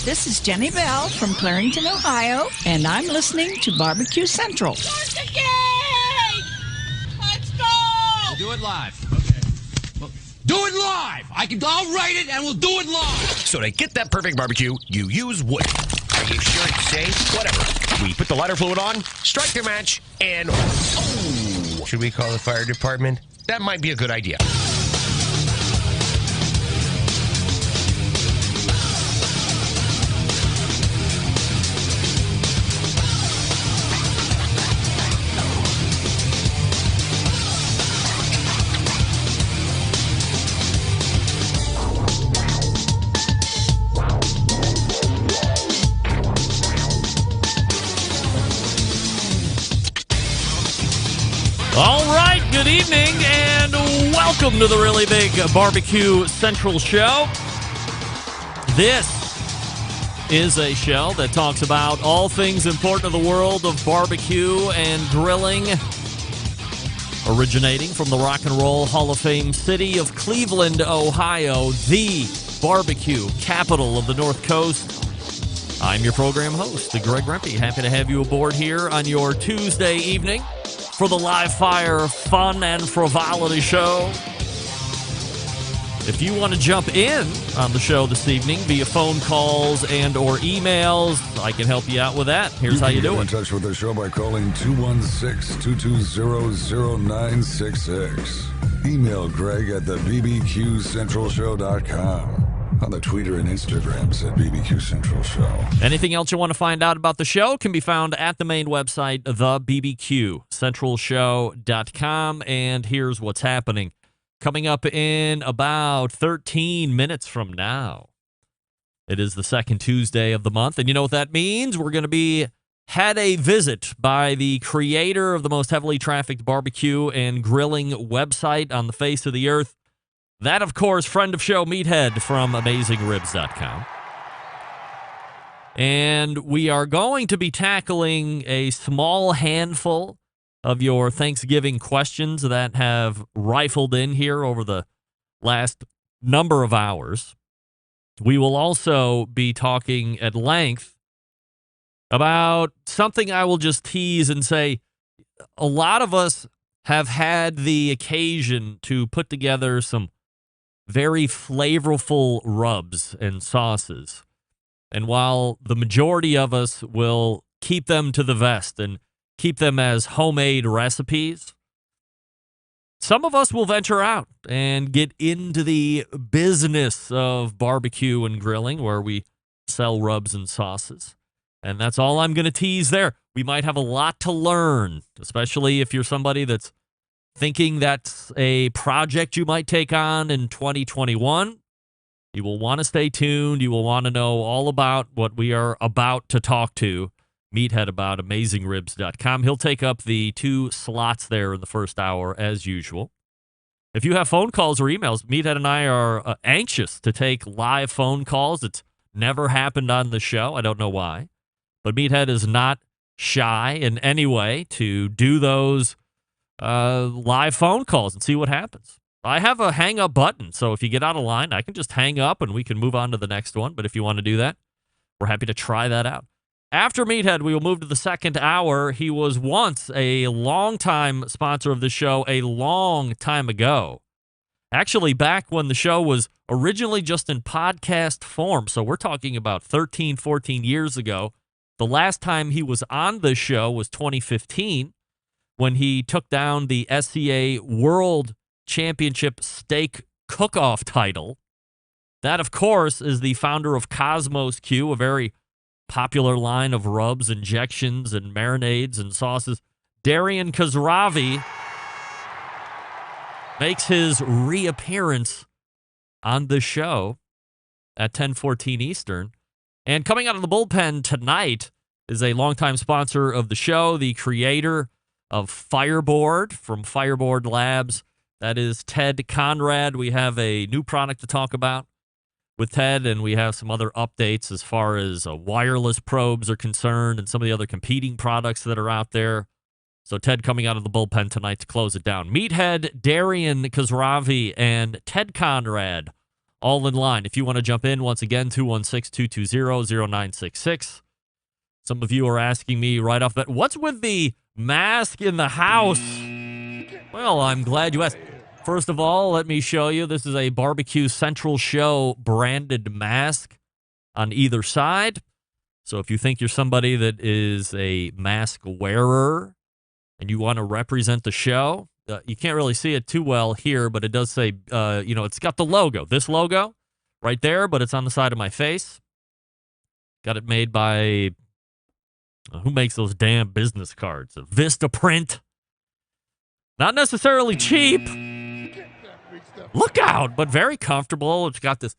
This is Jenny Bell from Clarington, Ohio, and I'm listening to Barbecue Central. Start the game! Let's go! We'll do it live. Okay. Well, do it live! I'll write it and we'll do it live! So to get that perfect barbecue, you use wood. Are you sure it's safe? Whatever. We put the lighter fluid on, strike the match, and... Oh! Should we call the fire department? That might be a good idea. All right, good evening, and welcome to the Really Big Barbecue Central Show. This is a show that talks about all things important in the world of barbecue and grilling, originating from the Rock and Roll Hall of Fame city of Cleveland, Ohio, the barbecue capital of the North Coast. I'm your program host, Greg Rempe. Happy to have you aboard here on your Tuesday evening for the live fire fun and frivolity show. If you want to jump in on the show this evening via phone calls and or emails, I can help you out with that. Here's how you do it. Get in touch with the show by calling 216-220-0966. Email Greg at the BBQCentralShow.com. On the Twitter and Instagrams at BBQ Central Show. Anything else you want to find out about the show can be found at the main website, thebbqcentralshow.com. And here's what's happening. Coming up in about 13 minutes from now, it is the second Tuesday of the month. And you know what that means? We're going to had a visit by the creator of the most heavily trafficked barbecue and grilling website on the face of the earth. That, of course, friend of show, Meathead from AmazingRibs.com. And we are going to be tackling a small handful of your Thanksgiving questions that have rifled in here over the last number of hours. We will also be talking at length about something I will just tease and say a lot of us have had the occasion to put together some very flavorful rubs and sauces. And while the majority of us will keep them to the vest and keep them as homemade recipes, some of us will venture out and get into the business of barbecue and grilling where we sell rubs and sauces. And that's all I'm going to tease there. We might have a lot to learn, especially if you're somebody that's thinking that's a project you might take on in 2021. You will want to stay tuned. You will want to know all about what we are about to talk to Meathead about, AmazingRibs.com. He'll take up the 2 slots there in the first hour, as usual. If you have phone calls or emails, Meathead and I are anxious to take live phone calls. It's never happened on the show. I don't know why. But Meathead is not shy in any way to do those live phone calls and see what happens. I have a hang up button, so if you get out of line, I can just hang up and we can move on to the next one. But if you want to do that, we're happy to try that out. After Meathead, we will move to the second hour. He was once a longtime sponsor of the show a long time ago. Actually, back when the show was originally just in podcast form. So we're talking about 13, 14 years ago. The last time he was on the show was 2015. When he took down the SCA World Championship Steak Cook-Off title. That, of course, is the founder of Kosmo's Q, a very popular line of rubs, injections, and marinades and sauces. Darian Khosravi makes his reappearance on the show at 10:14 Eastern. And coming out of the bullpen tonight is a longtime sponsor of the show, the creator of Fireboard from Fireboard Labs. That is Ted Conrad. We have a new product to talk about with Ted, and we have some other updates as far as wireless probes are concerned and some of the other competing products that are out there. So Ted coming out of the bullpen tonight to close it down. Meathead, Darian Khosravi, and Ted Conrad all in line. If you want to jump in, once again, 216-220-0966. Some of you are asking me right off that, what's with the mask in the house? Well, I'm glad you asked. First of all, let me show you. This is a BBQ Central Show branded mask on either side. So if you think you're somebody that is a mask wearer and you want to represent the show, you can't really see it too well here, but it does say, it's got the logo, this logo right there, but it's on the side of my face. Got it made by, who makes those damn business cards? Vista Print. Not necessarily cheap. Look out, but very comfortable. It's got this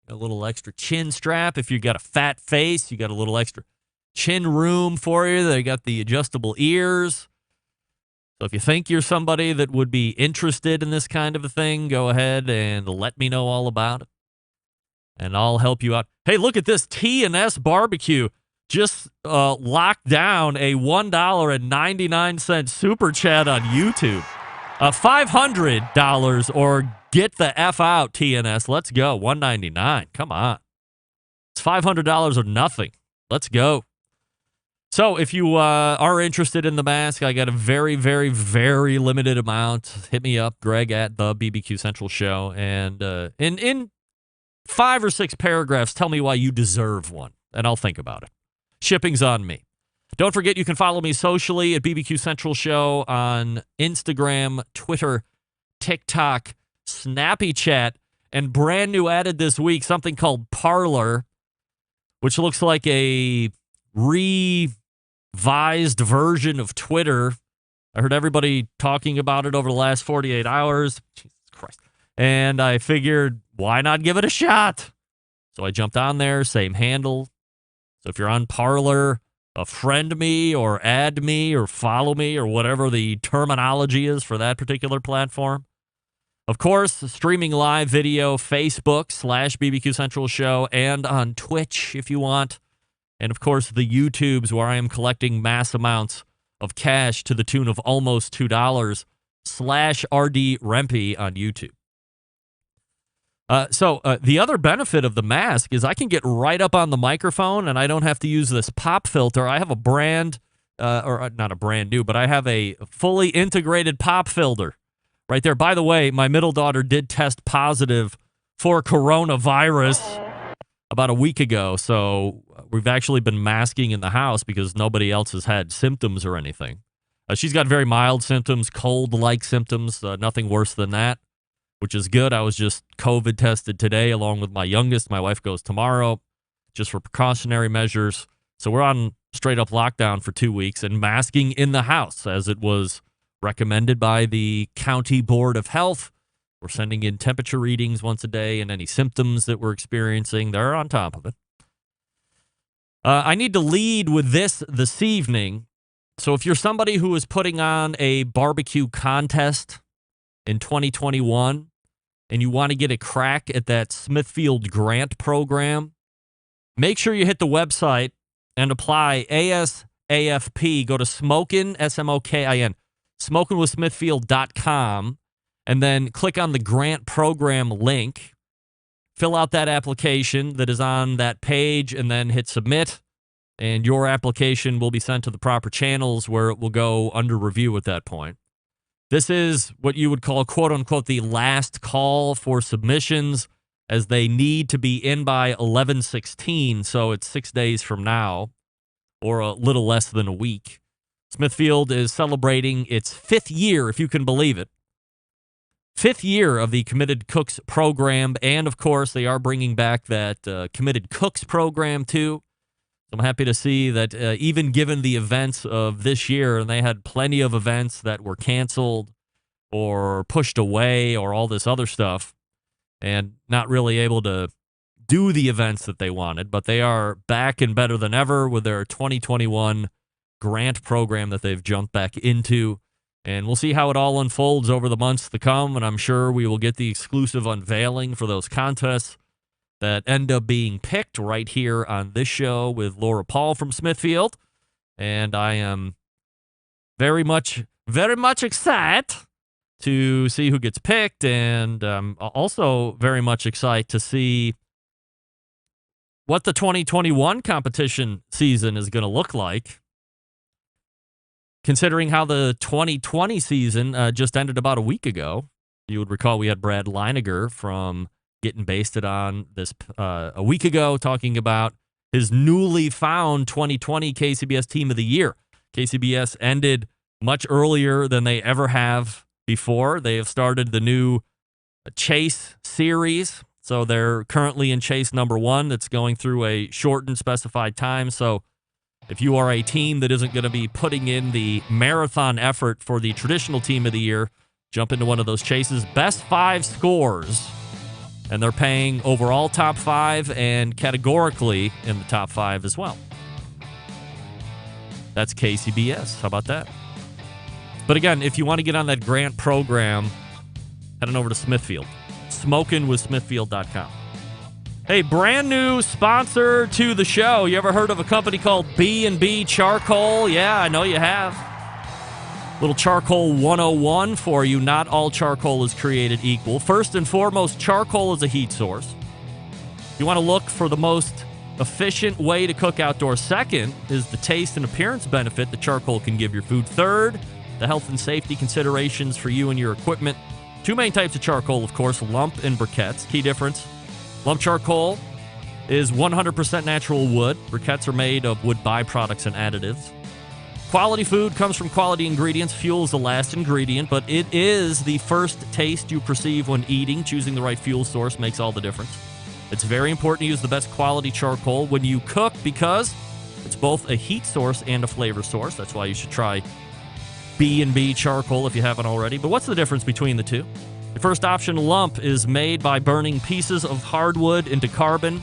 a little extra chin strap. If you got a fat face, you got a little extra chin room for you. They got the adjustable ears. So if you think you're somebody that would be interested in this kind of a thing, go ahead and let me know all about it. And I'll help you out. Hey, look at this. T&S Barbecue just locked down a $1.99 super chat on YouTube. $500 or get the F out, TNS. Let's go. $199. Come on. It's $500 or nothing. Let's go. So if you are interested in the mask, I got a very, very, very limited amount. Hit me up, Greg, at the BBQ Central Show. And in 5 or 6 paragraphs, tell me why you deserve one, and I'll think about it. Shipping's on me. Don't forget, you can follow me socially at BBQ Central Show on Instagram, Twitter, TikTok, Snappy Chat, and brand new added this week, something called Parler, which looks like a revised version of Twitter. I heard everybody talking about it over the last 48 hours. Jesus Christ. And I figured, why not give it a shot? So I jumped on there, same handle. So if you're on Parler, friend me or add me or follow me or whatever the terminology is for that particular platform. Of course, streaming live video, Facebook/BBQ Central Show, and on Twitch if you want. And of course, the YouTubes where I am collecting mass amounts of cash to the tune of almost $2 /RD Rempe on YouTube. So the other benefit of the mask is I can get right up on the microphone and I don't have to use this pop filter. I have a brand, or not a brand new, but I have a fully integrated pop filter right there. By the way, my middle daughter did test positive for coronavirus about a week ago. So we've actually been masking in the house because nobody else has had symptoms or anything. She's got very mild symptoms, cold-like symptoms, nothing worse than that, which is good. I was just COVID tested today along with my youngest. My wife goes tomorrow just for precautionary measures. So we're on straight up lockdown for 2 weeks and masking in the house as it was recommended by the County Board of Health. We're sending in temperature readings once a day and any symptoms that we're experiencing. They're on top of it. I need to lead with this evening. So if you're somebody who is putting on a barbecue contest in 2021, and you want to get a crack at that Smithfield grant program, make sure you hit the website and apply ASAFP. Go to Smokin', SMOKIN, smokinwithsmithfield.com, and then click on the grant program link. Fill out that application that is on that page, and then hit submit, and your application will be sent to the proper channels where it will go under review at that point. This is what you would call, quote unquote, the last call for submissions, as they need to be in by 11/16, so it's 6 days from now, or a little less than a week. Smithfield is celebrating its 5th year, if you can believe it. 5th year of the Committed Cooks program, and of course, they are bringing back that Committed Cooks program too. I'm happy to see that even given the events of this year, and they had plenty of events that were canceled or pushed away or all this other stuff, and not really able to do the events that they wanted, but they are back and better than ever with their 2021 grant program that they've jumped back into. And we'll see how it all unfolds over the months to come, and I'm sure we will get the exclusive unveiling for those contests that end up being picked right here on this show with Laura Paul from Smithfield. And I am very much excited to see who gets picked, and also very much excited to see what the 2021 competition season is going to look like, considering how the 2020 season just ended about a week ago. You would recall we had Brad Leiniger from Getting Basted on this a week ago, talking about his newly found 2020 KCBS Team of the Year. KCBS ended much earlier than they ever have before. They have started the new Chase series. So they're currently in Chase number 1 that's going through a shortened specified time. So if you are a team that isn't going to be putting in the marathon effort for the traditional Team of the Year, jump into one of those chases. Best 5 scores. And they're paying overall top 5 and categorically in the top 5 as well. That's KCBS. How about that? But again, if you want to get on that grant program, head on over to Smithfield. SmokingWithSmithfield.com. Hey, brand new sponsor to the show. You ever heard of a company called B&B Charcoal? Yeah, I know you have. Little charcoal 101 for you. Not all charcoal is created equal. First and foremost, charcoal is a heat source. You want to look for the most efficient way to cook outdoors. Second is the taste and appearance benefit that charcoal can give your food. Third, the health and safety considerations for you and your equipment. 2 main types of charcoal, of course, lump and briquettes. Key difference, lump charcoal is 100% natural wood. Briquettes are made of wood byproducts and additives. Quality food comes from quality ingredients. Fuel is the last ingredient, but it is the first taste you perceive when eating. Choosing the right fuel source makes all the difference. It's very important to use the best quality charcoal when you cook because it's both a heat source and a flavor source. That's why you should try B&B Charcoal if you haven't already. But what's the difference between the two? The first option, lump, is made by burning pieces of hardwood into carbon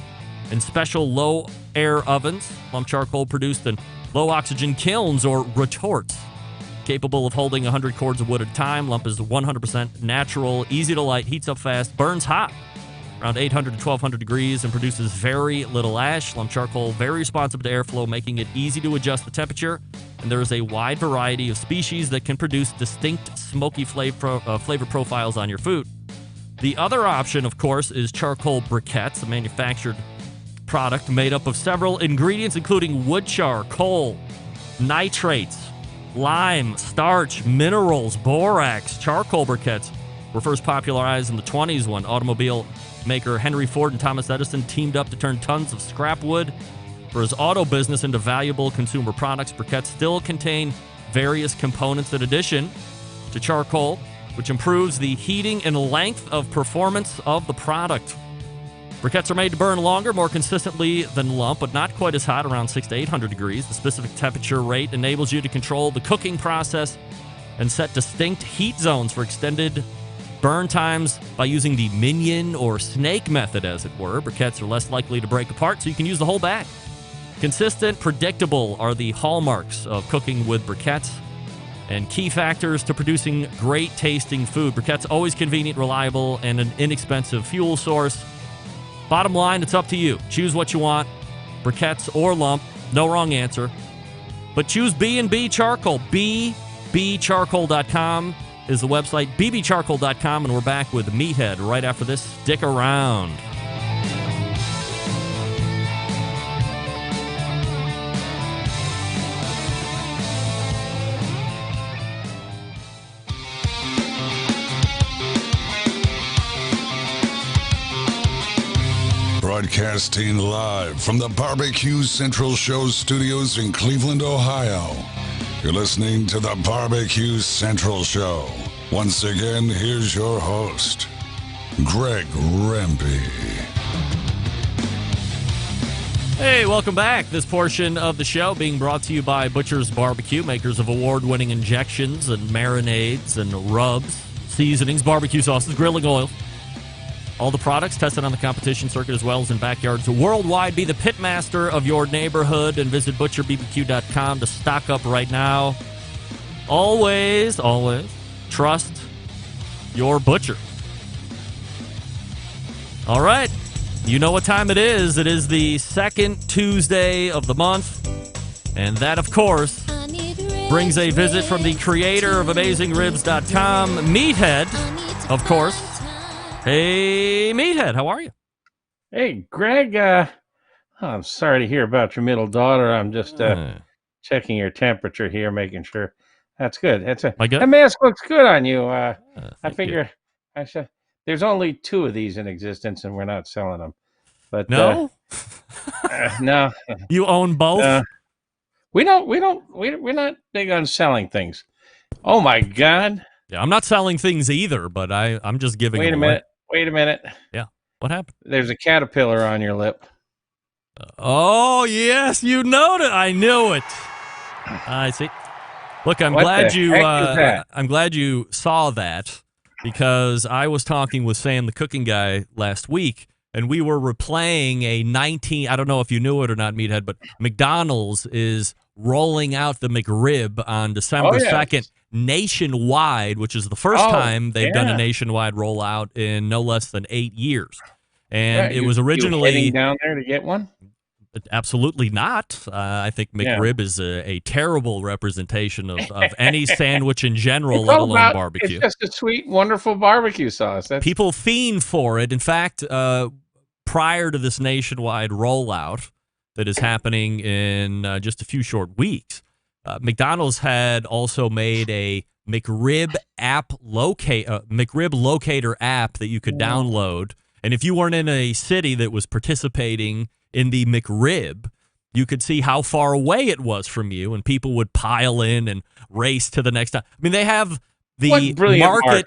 in special low-air ovens. Lump charcoal produced in low-oxygen kilns or retorts, capable of holding 100 cords of wood at a time. Lump is 100% natural, easy to light, heats up fast, burns hot, around 800 to 1200 degrees, and produces very little ash. Lump charcoal, very responsive to airflow, making it easy to adjust the temperature. And there is a wide variety of species that can produce distinct smoky flavor profiles on your food. The other option, of course, is charcoal briquettes, a manufactured product made up of several ingredients, including wood char, coal, nitrates, lime, starch, minerals, borax. Charcoal briquettes were first popularized in the 1920s when automobile maker Henry Ford and Thomas Edison teamed up to turn tons of scrap wood for his auto business into valuable consumer products. Briquettes still contain various components in addition to charcoal, which improves the heating and length of performance of the product. Briquettes are made to burn longer, more consistently than lump, but not quite as hot, around 600 to 800 degrees. The specific temperature rate enables you to control the cooking process and set distinct heat zones for extended burn times by using the minion or snake method, as it were. Briquettes are less likely to break apart, so you can use the whole bag. Consistent, predictable are the hallmarks of cooking with briquettes and key factors to producing great tasting food. Briquettes always convenient, reliable, and an inexpensive fuel source. Bottom line, it's up to you. Choose what you want, briquettes or lump. No wrong answer. But choose B&B Charcoal. bbcharcoal.com is the website, bbcharcoal.com, and we're back with Meathead right after this. Stick around. Broadcasting live from the BBQ Central Show studios in Cleveland, Ohio. You're listening to the BBQ Central Show. Once again, here's your host, Greg Rempe. Hey, welcome back. This portion of the show being brought to you by Butcher's Barbecue, makers of award-winning injections and marinades and rubs, seasonings, barbecue sauces, grilling oil. All the products tested on the competition circuit as well as in backyards worldwide. Be the pitmaster of your neighborhood and visit butcherbbq.com to stock up right now. Always, always trust your butcher. All right. You know what time it is. It is the second Tuesday of the month. And that, of course, brings a visit from the creator of AmazingRibs.com, Meathead, of course. Hey, Meathead, how are you? Hey, Greg. I'm sorry to hear about your middle daughter. I'm just checking your temperature here, making sure that's good. That mask looks good on you. I figure there's only 2 of these in existence, and we're not selling them. But no, no. You own both. We're not big on selling things. Oh my God. Yeah, I'm not selling things either, but I'm just giving. Wait a minute. Yeah. What happened? There's a caterpillar on your lip. Oh, yes, you know it. I knew it. I see. Look, I'm glad you saw that, because I was talking with Sam, the cooking guy, last week, and we were replaying I don't know if you knew it or not, Meathead, but McDonald's is rolling out the McRib on December 2nd nationwide, which is the first time they've done a nationwide rollout in no less than 8 years. And it was originally... You heading down there to get one? Absolutely not. I think McRib is a terrible representation of any sandwich in general, let alone barbecue. It's just a sweet, wonderful barbecue sauce. People fiend for it. In fact, prior to this nationwide rollout that is happening in just a few short weeks, McDonald's had also made a McRib locator app that you could download. And if you weren't in a city that was participating in the McRib, you could see how far away it was from you, and people would pile in and race to the next time. I mean, they have the market.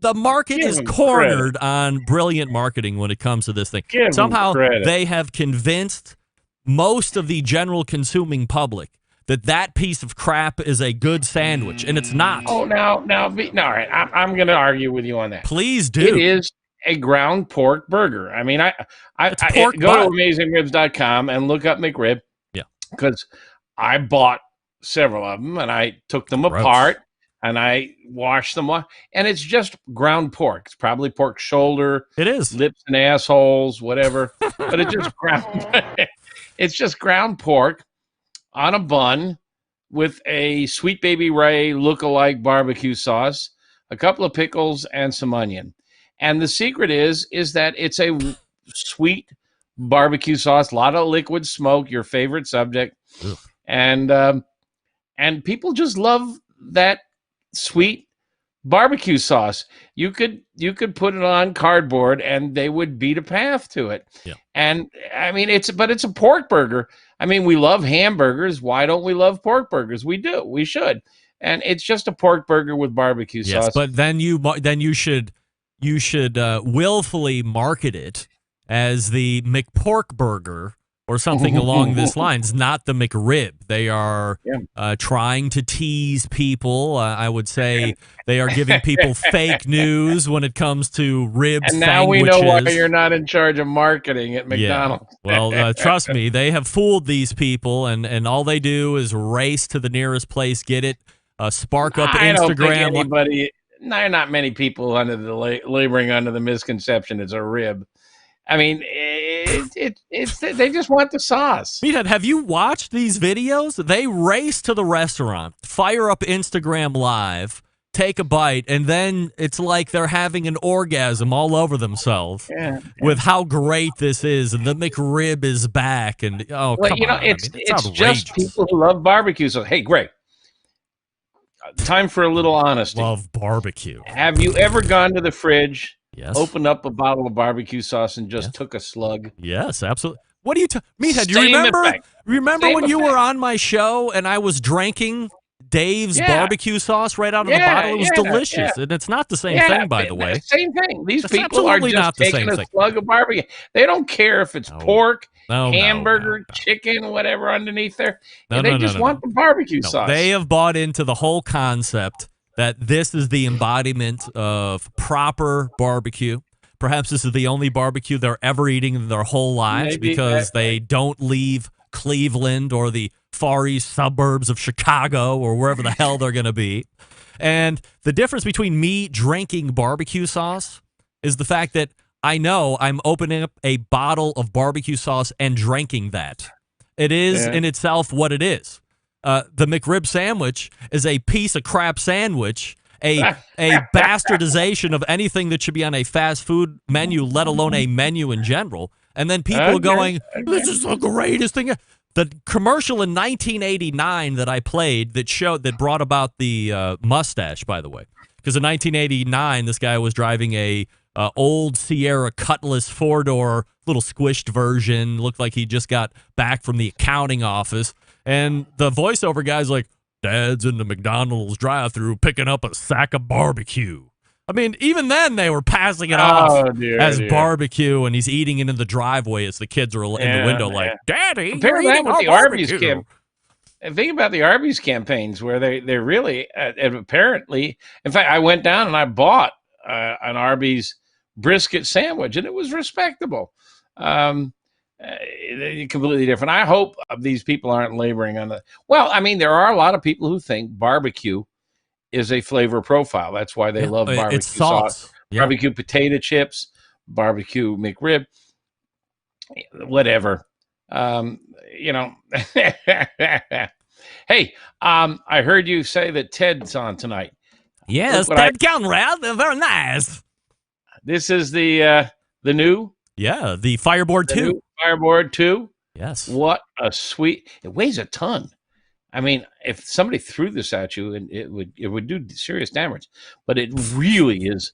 The market is cornered on brilliant marketing when it comes to this thing. Somehow they have convinced most of the general consuming public that piece of crap is a good sandwich, and it's not. Oh, now, all right. I'm going to argue with you on that. Please do. It is a ground pork burger. I mean, I go to AmazingRibs.com and look up McRib. Yeah. Because I bought several of them, and I took them apart, and I washed them off, and it's just ground pork. It's probably pork shoulder. It is. Lips and assholes, whatever. But it's just ground pork on a bun with a Sweet Baby Ray look-alike barbecue sauce, a couple of pickles, and some onion. And the secret is that it's a sweet barbecue sauce, a lot of liquid smoke, your favorite subject. Ugh. And people just love that sweet barbecue sauce. You could put it on cardboard and they would beat a path to it. Yeah. And I mean, it's a pork burger. I mean, we love hamburgers. Why don't we love pork burgers? We do. We should. And it's just a pork burger with barbecue sauce. Yes, but then you should willfully market it as the McPork burger or something along this lines, not the McRib. They are trying to tease people. I would say they are giving people fake news when it comes to rib sandwiches. And now we know why you're not in charge of marketing at McDonald's. Yeah. Well, trust me, they have fooled these people, and all they do is race to the nearest place, get it, spark up Instagram. I don't think anybody... Not many people laboring under the misconception it's a rib. I mean, they just want the sauce. Meathead, have you watched these videos? They race to the restaurant, fire up Instagram Live, take a bite, and then it's like they're having an orgasm all over themselves with how great this is, and the McRib is back, and come on. It's just people who love barbecue. So, hey, Greg. Time for a little honesty. Love barbecue. Have you ever gone to the fridge, opened up a bottle of barbecue sauce, and just took a slug? Yes, absolutely. What do you Meathead, do you remember when you were on my show and I was drinking Dave's barbecue sauce right out of the bottle? It was delicious. And it's not the same thing, by the way. Same thing. These people are just taking a slug of barbecue. They don't care if it's pork, hamburger, chicken, whatever underneath there. They just want the barbecue sauce. They have bought into the whole concept that this is the embodiment of proper barbecue. Perhaps this is the only barbecue they're ever eating in their whole lives because they don't leave Cleveland or the Far East suburbs of Chicago or wherever the hell they're going to be. And the difference between me drinking barbecue sauce is the fact that I know I'm opening up a bottle of barbecue sauce and drinking that. It is in itself what it is. the McRib sandwich is a piece of crap sandwich, a bastardization of anything that should be on a fast food menu, let alone a menu in general. And then people are going, this is the greatest thing. The commercial in 1989 that I played that brought about the mustache, by the way, because in 1989 this guy was driving a old Sierra Cutlass 4-door, little squished version, looked like he just got back from the accounting office, and the voiceover guy's like, Dad's in the McDonald's drive-thru picking up a sack of barbecue. I mean, even then they were passing it off as barbecue, and he's eating it in the driveway as the kids are in the window like, Daddy, you're eating our barbecue. Think about the Arby's campaigns where they really, apparently, in fact, I went down and I bought an Arby's brisket sandwich, and it was respectable. Completely different. I hope these people aren't laboring on the. Well, I mean, there are a lot of people who think barbecue is a flavor profile. That's why they love barbecue sauce, barbecue potato chips, barbecue McRib, whatever. Hey, I heard you say that Ted's on tonight. Yes, Ted Conrad. Very nice. This is the new. Yeah, the Fireboard 2. Fireboard 2. Yes. What a sweet. It weighs a ton. I mean, if somebody threw this at you, and it would do serious damage. But it really is.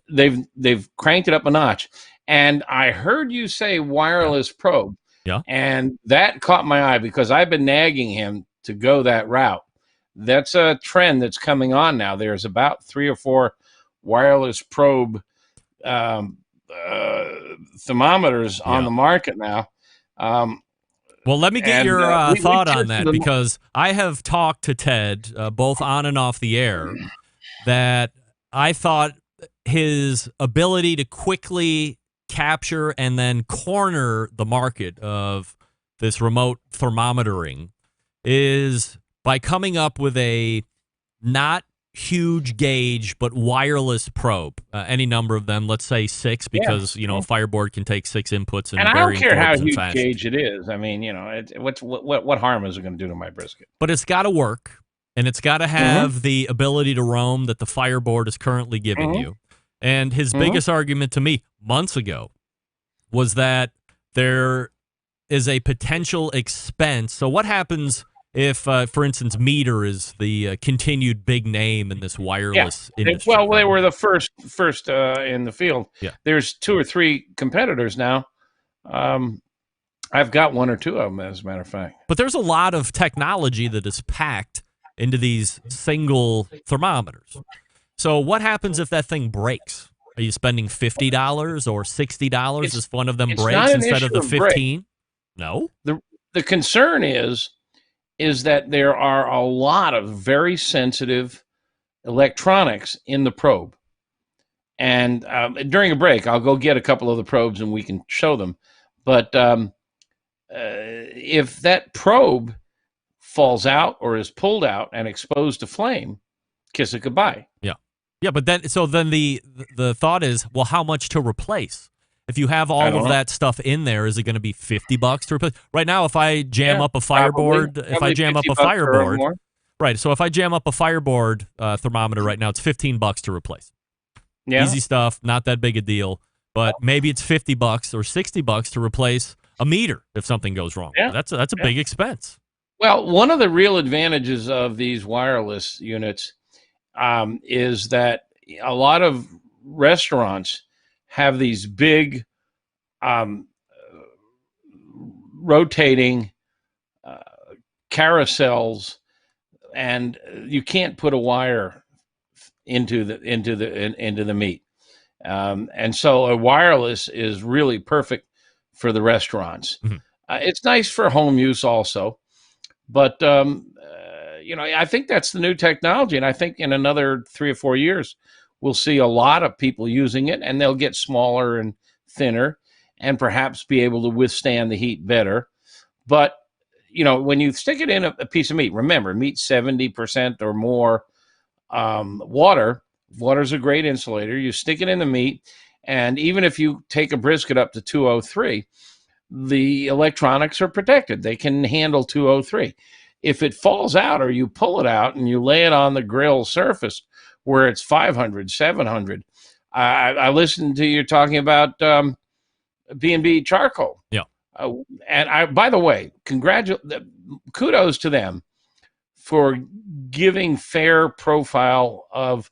They've cranked it up a notch. And I heard you say wireless probe. Yeah. And that caught my eye because I've been nagging him to go that route. That's a trend that's coming on now. There's about 3 or 4 wireless probe thermometers on the market now. Well, let me get your thought on that, because I have talked to Ted both on and off the air that I thought his ability to quickly capture and then corner the market of this remote thermometering is by coming up with a not huge gauge but wireless probe, any number of them, let's say 6, because a Fireboard can take 6 inputs and I don't care how huge fashion. Gauge it is. I mean, what harm is it going to do to my brisket? But it's got to work, and it's got to have the ability to roam that the Fireboard is currently giving you. And his biggest argument to me months ago was that there is a potential expense. So what happens if, for instance, Meter is the continued big name in this wireless industry? Well, they were the first in the field. Yeah. There's 2 or 3 competitors now. I've got 1 or 2 of them, as a matter of fact. But there's a lot of technology that is packed into these single thermometers. So what happens if that thing breaks? Are you spending $50 or $60 if one of them breaks instead of the $15? No. The concern is that there are a lot of very sensitive electronics in the probe. And during a break, I'll go get a couple of the probes and we can show them. But if that probe falls out or is pulled out and exposed to flame, kiss it goodbye. Yeah. Yeah, but then the thought is, well, how much to replace? If you have all of that stuff in there, is it going to be $50 to replace? Right now, if I jam up a Fireboard, right? So if I jam up a Fireboard thermometer right now, it's $15 to replace. Yeah. Easy stuff, not that big a deal. But maybe it's $50 or $60 to replace a Meter if something goes wrong. Yeah. That's a big expense. Well, one of the real advantages of these wireless units is that a lot of restaurants have these big rotating carousels, and you can't put a wire into the meat, and so a wireless is really perfect for the restaurants. Mm-hmm. It's nice for home use also, but I think that's the new technology, and I think in another 3 or 4 years we'll see a lot of people using it, and they'll get smaller and thinner and perhaps be able to withstand the heat better. But, when you stick it in a piece of meat, remember, meat's 70% or more water. Water's a great insulator. You stick it in the meat, and even if you take a brisket up to 203, the electronics are protected. They can handle 203. If it falls out or you pull it out and you lay it on the grill surface where it's 500, 700, I listened to you talking about B&B charcoal. Yeah. And by the way, kudos to them for giving fair profile of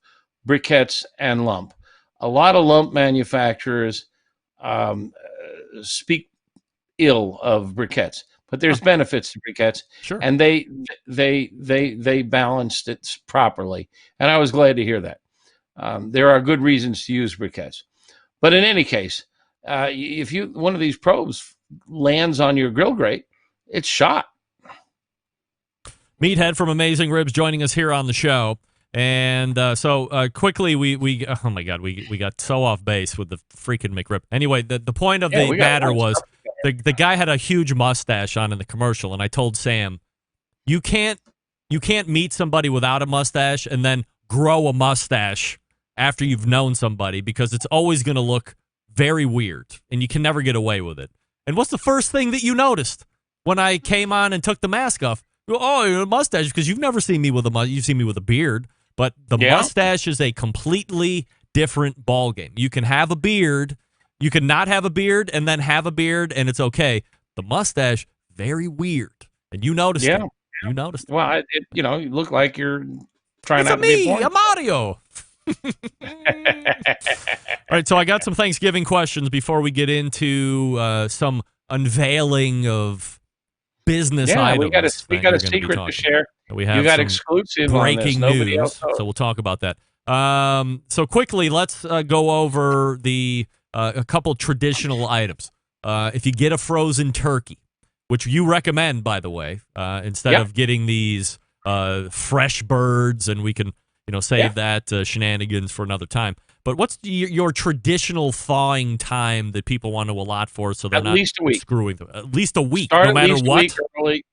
briquettes and lump. A lot of lump manufacturers speak ill of briquettes, but there's benefits to briquettes, Sure. and they balanced it properly, and I was glad to hear that. There are good reasons to use briquettes, but in any case, if one of these probes lands on your grill grate, it's shot. Meathead from Amazing Ribs joining us here on the show. And so quickly, we oh my God, we got so off base with the freaking McRib. Anyway, the point of the matter was the guy had a huge mustache on in the commercial, and I told Sam, you can't meet somebody without a mustache and then grow a mustache after you've known somebody, because it's always going to look very weird, and you can never get away with it. And what's the first thing that you noticed when I came on and took the mask off? Oh, you're a mustache, because you've never seen me with you've seen me with a beard. But the mustache is a completely different ballgame. You can have a beard, you can not have a beard, and then have a beard, and it's okay. The mustache, very weird, and you noticed it. You noticed it. Well, you look like you're trying It's not to be me, born. I'm Mario. All right, so I got some Thanksgiving questions before we get into some unveiling of business items. We got a secret to share. We have you got exclusive breaking on this. news, so we'll talk about that. So quickly, let's go over a couple traditional items. If you get a frozen turkey, which you recommend, by the way, instead of getting these fresh birds, and we can save that shenanigans for another time. But what's your traditional thawing time that people want to allot for, so they're at not least a week. screwing them? At least a week, Start no matter at least what. A week early.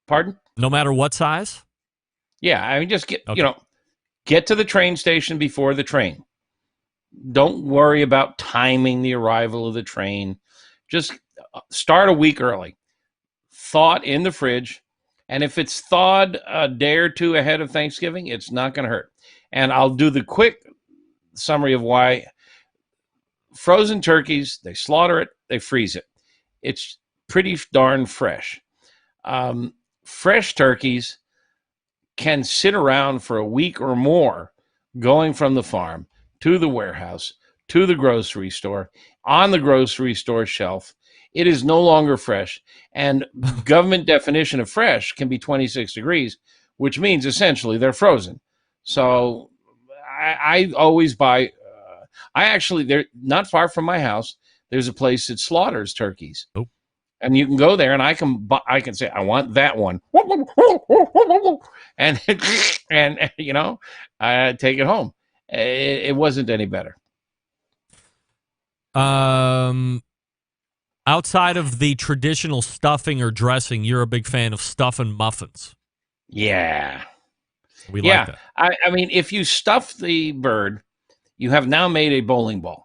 Pardon? No matter what size? Yeah, I mean, just get to the train station before the train. Don't worry about timing the arrival of the train. Just start a week early. Thaw it in the fridge. And if it's thawed a day or two ahead of Thanksgiving, it's not going to hurt. And I'll do the quick summary of why. Frozen turkeys, they slaughter it, they freeze it. It's pretty darn fresh. Fresh turkeys can sit around for a week or more, going from the farm to the warehouse, to the grocery store, on the grocery store shelf. It is no longer fresh. And government definition of fresh can be 26 degrees, which means essentially they're frozen. So I always buy, they're not far from my house, there's a place that slaughters turkeys. Oh. And you can go there, and I can say, I want that one, and take it home. It wasn't any better. Outside of the traditional stuffing or dressing, you're a big fan of stuffing muffins. Yeah, we like that. I mean, if you stuff the bird, you have now made a bowling ball.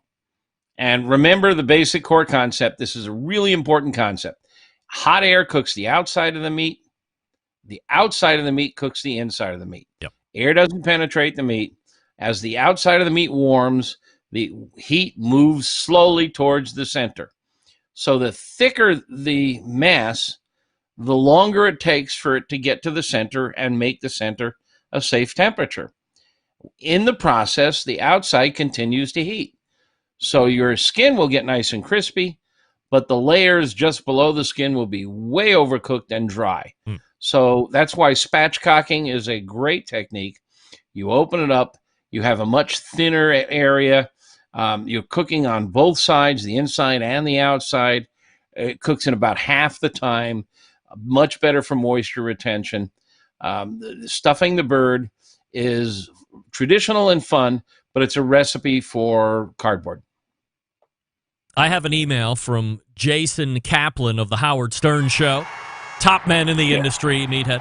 And remember the basic core concept. This is a really important concept. Hot air cooks the outside of the meat. The outside of the meat cooks the inside of the meat. Yep. Air doesn't penetrate the meat. As the outside of the meat warms, the heat moves slowly towards the center. So the thicker the mass, the longer it takes for it to get to the center and make the center a safe temperature. In the process, the outside continues to heat. So your skin will get nice and crispy, but the layers just below the skin will be way overcooked and dry. So that's why spatchcocking is a great technique. You open it up, you have a much thinner area. You're cooking on both sides, the inside and the outside. It cooks in about half the time, much better for moisture retention. Stuffing the bird is traditional and fun, but it's a recipe for cardboard. I have an email from Jason Kaplan of the Howard Stern Show. Top men in the industry, Meathead.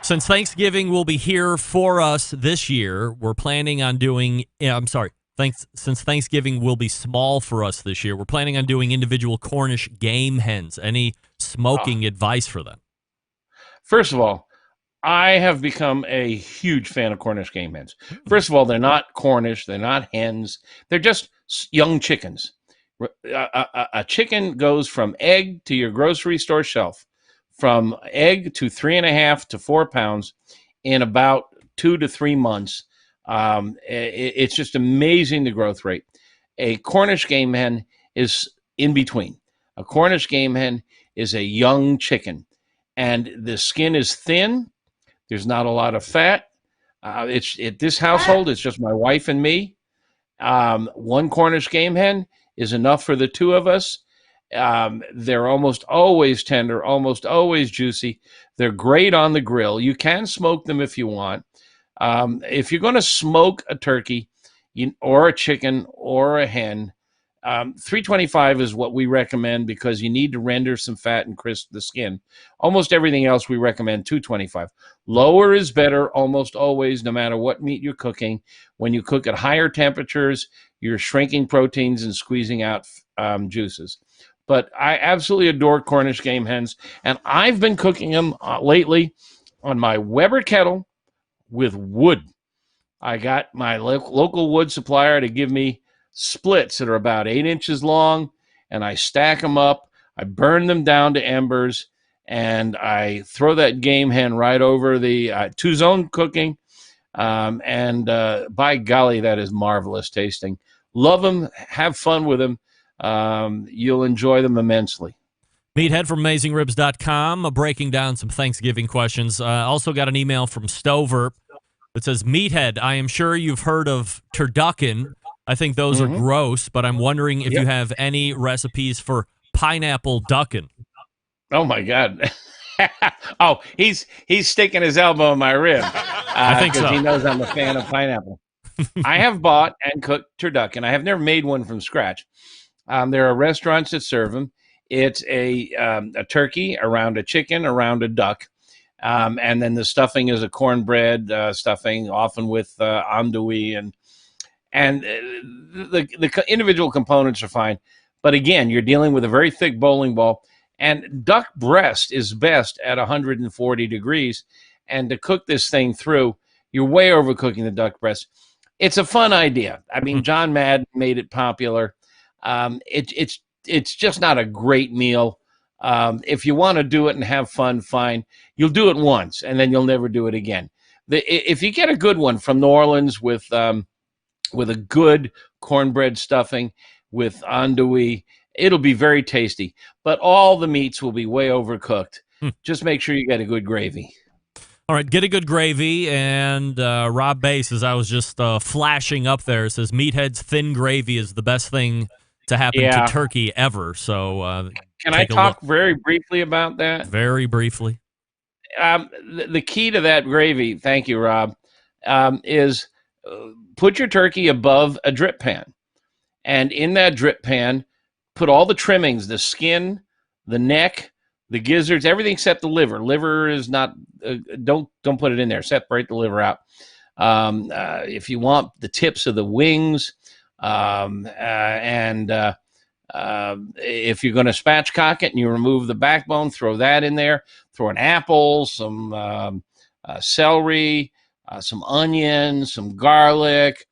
Since Thanksgiving will be here for us this year, we're planning on doing... Since Thanksgiving will be small for us this year, we're planning on doing individual Cornish game hens. Any smoking advice for them? First of all, I have become a huge fan of Cornish game hens. First of all, they're not Cornish, they're not hens, they're just young chickens. A chicken goes from egg to your grocery store shelf, from egg to 3.5 to 4 pounds in about 2 to 3 months. It's just amazing, the growth rate. A Cornish game hen is in between. A Cornish game hen is a young chicken, and the skin is thin. There's not a lot of fat. This household, it's just my wife and me. One Cornish game hen is enough for the two of us. They're almost always tender, almost always juicy. They're great on the grill. You can smoke them if you want. If you're going to smoke a turkey or a chicken or a hen, 325 is what we recommend, because you need to render some fat and crisp the skin. Almost everything else we recommend 225. Lower is better almost always, no matter what meat you're cooking. When you cook at higher temperatures, you're shrinking proteins and squeezing out juices. But I absolutely adore Cornish game hens, and I've been cooking them lately on my Weber kettle with wood. I got my local wood supplier to give me splits that are about 8 inches long, and I stack them up. I burn them down to embers, and I throw that game hen right over the 2-zone cooking. By golly, that is marvelous tasting. Love them. Have fun with them. You'll enjoy them immensely. Meathead from AmazingRibs.com, breaking down some Thanksgiving questions. Also got an email from Stover that says, Meathead, I am sure you've heard of turducken. I think those are gross, but I'm wondering if you have any recipes for pineapple duckin'. Oh, my God. Oh, he's sticking his elbow in my rib. I think so. He knows I'm a fan of pineapple. I have bought and cooked turducken. I have never made one from scratch. There are restaurants that serve them. It's a turkey around a chicken around a duck. And then the stuffing is a cornbread stuffing, often with andouille, and the individual components are fine. But again, you're dealing with a very thick bowling ball, and duck breast is best at 140 degrees. And to cook this thing through, you're way overcooking the duck breast. It's a fun idea. I mean, John Madden made it popular. It's just not a great meal. If you want to do it and have fun, fine. You'll do it once, and then you'll never do it again. If you get a good one from New Orleans with a good cornbread stuffing with andouille, it'll be very tasty. But all the meats will be way overcooked. Just make sure you get a good gravy. All right, get a good gravy. And Rob Bass, as I was just flashing up there, says Meathead's thin gravy is the best thing to happen to turkey ever. So can I talk very briefly about that? Very briefly. The key to that gravy, thank you, Rob, is put your turkey above a drip pan. And in that drip pan, put all the trimmings, the skin, the neck, the gizzards, everything except the liver. Liver is not, don't put it in there. Separate the liver out. If you want the tips of the wings, if you're going to spatchcock it and you remove the backbone, throw that in there. Throw an apple, some celery, some onions, some garlic,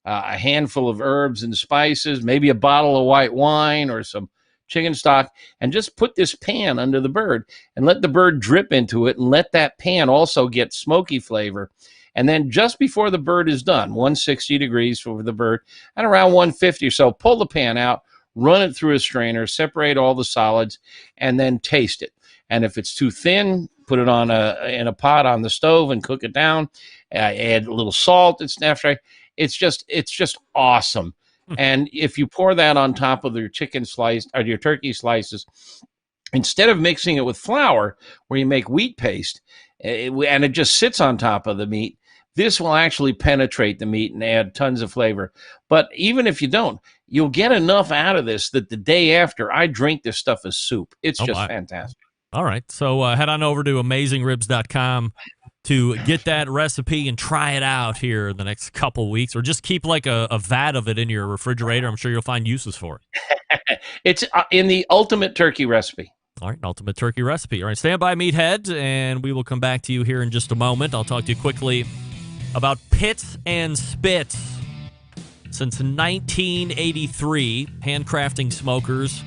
a handful of herbs and spices, maybe a bottle of white wine or some chicken stock, and just put this pan under the bird and let the bird drip into it, and let that pan also get smoky flavor. And then just before the bird is done, 160 degrees for the bird, and around 150 or so, pull the pan out, run it through a strainer, separate all the solids, and then taste it. And if it's too thin, put it in a pot on the stove and cook it down. Add a little salt. It's just awesome. And if you pour that on top of your chicken slice or your turkey slices, instead of mixing it with flour, where you make wheat paste, and it just sits on top of the meat, this will actually penetrate the meat and add tons of flavor. But even if you don't, you'll get enough out of this that the day after, I drink this stuff as soup. It's just fantastic. All right. So head on over to AmazingRibs.com to get that recipe and try it out here in the next couple weeks, or just keep like a vat of it in your refrigerator. I'm sure you'll find uses for it. It's in the ultimate turkey recipe. All right, ultimate turkey recipe. All right, stand by, meathead, and we will come back to you here in just a moment. I'll talk to you quickly about Pits and Spits. Since 1983, handcrafting smokers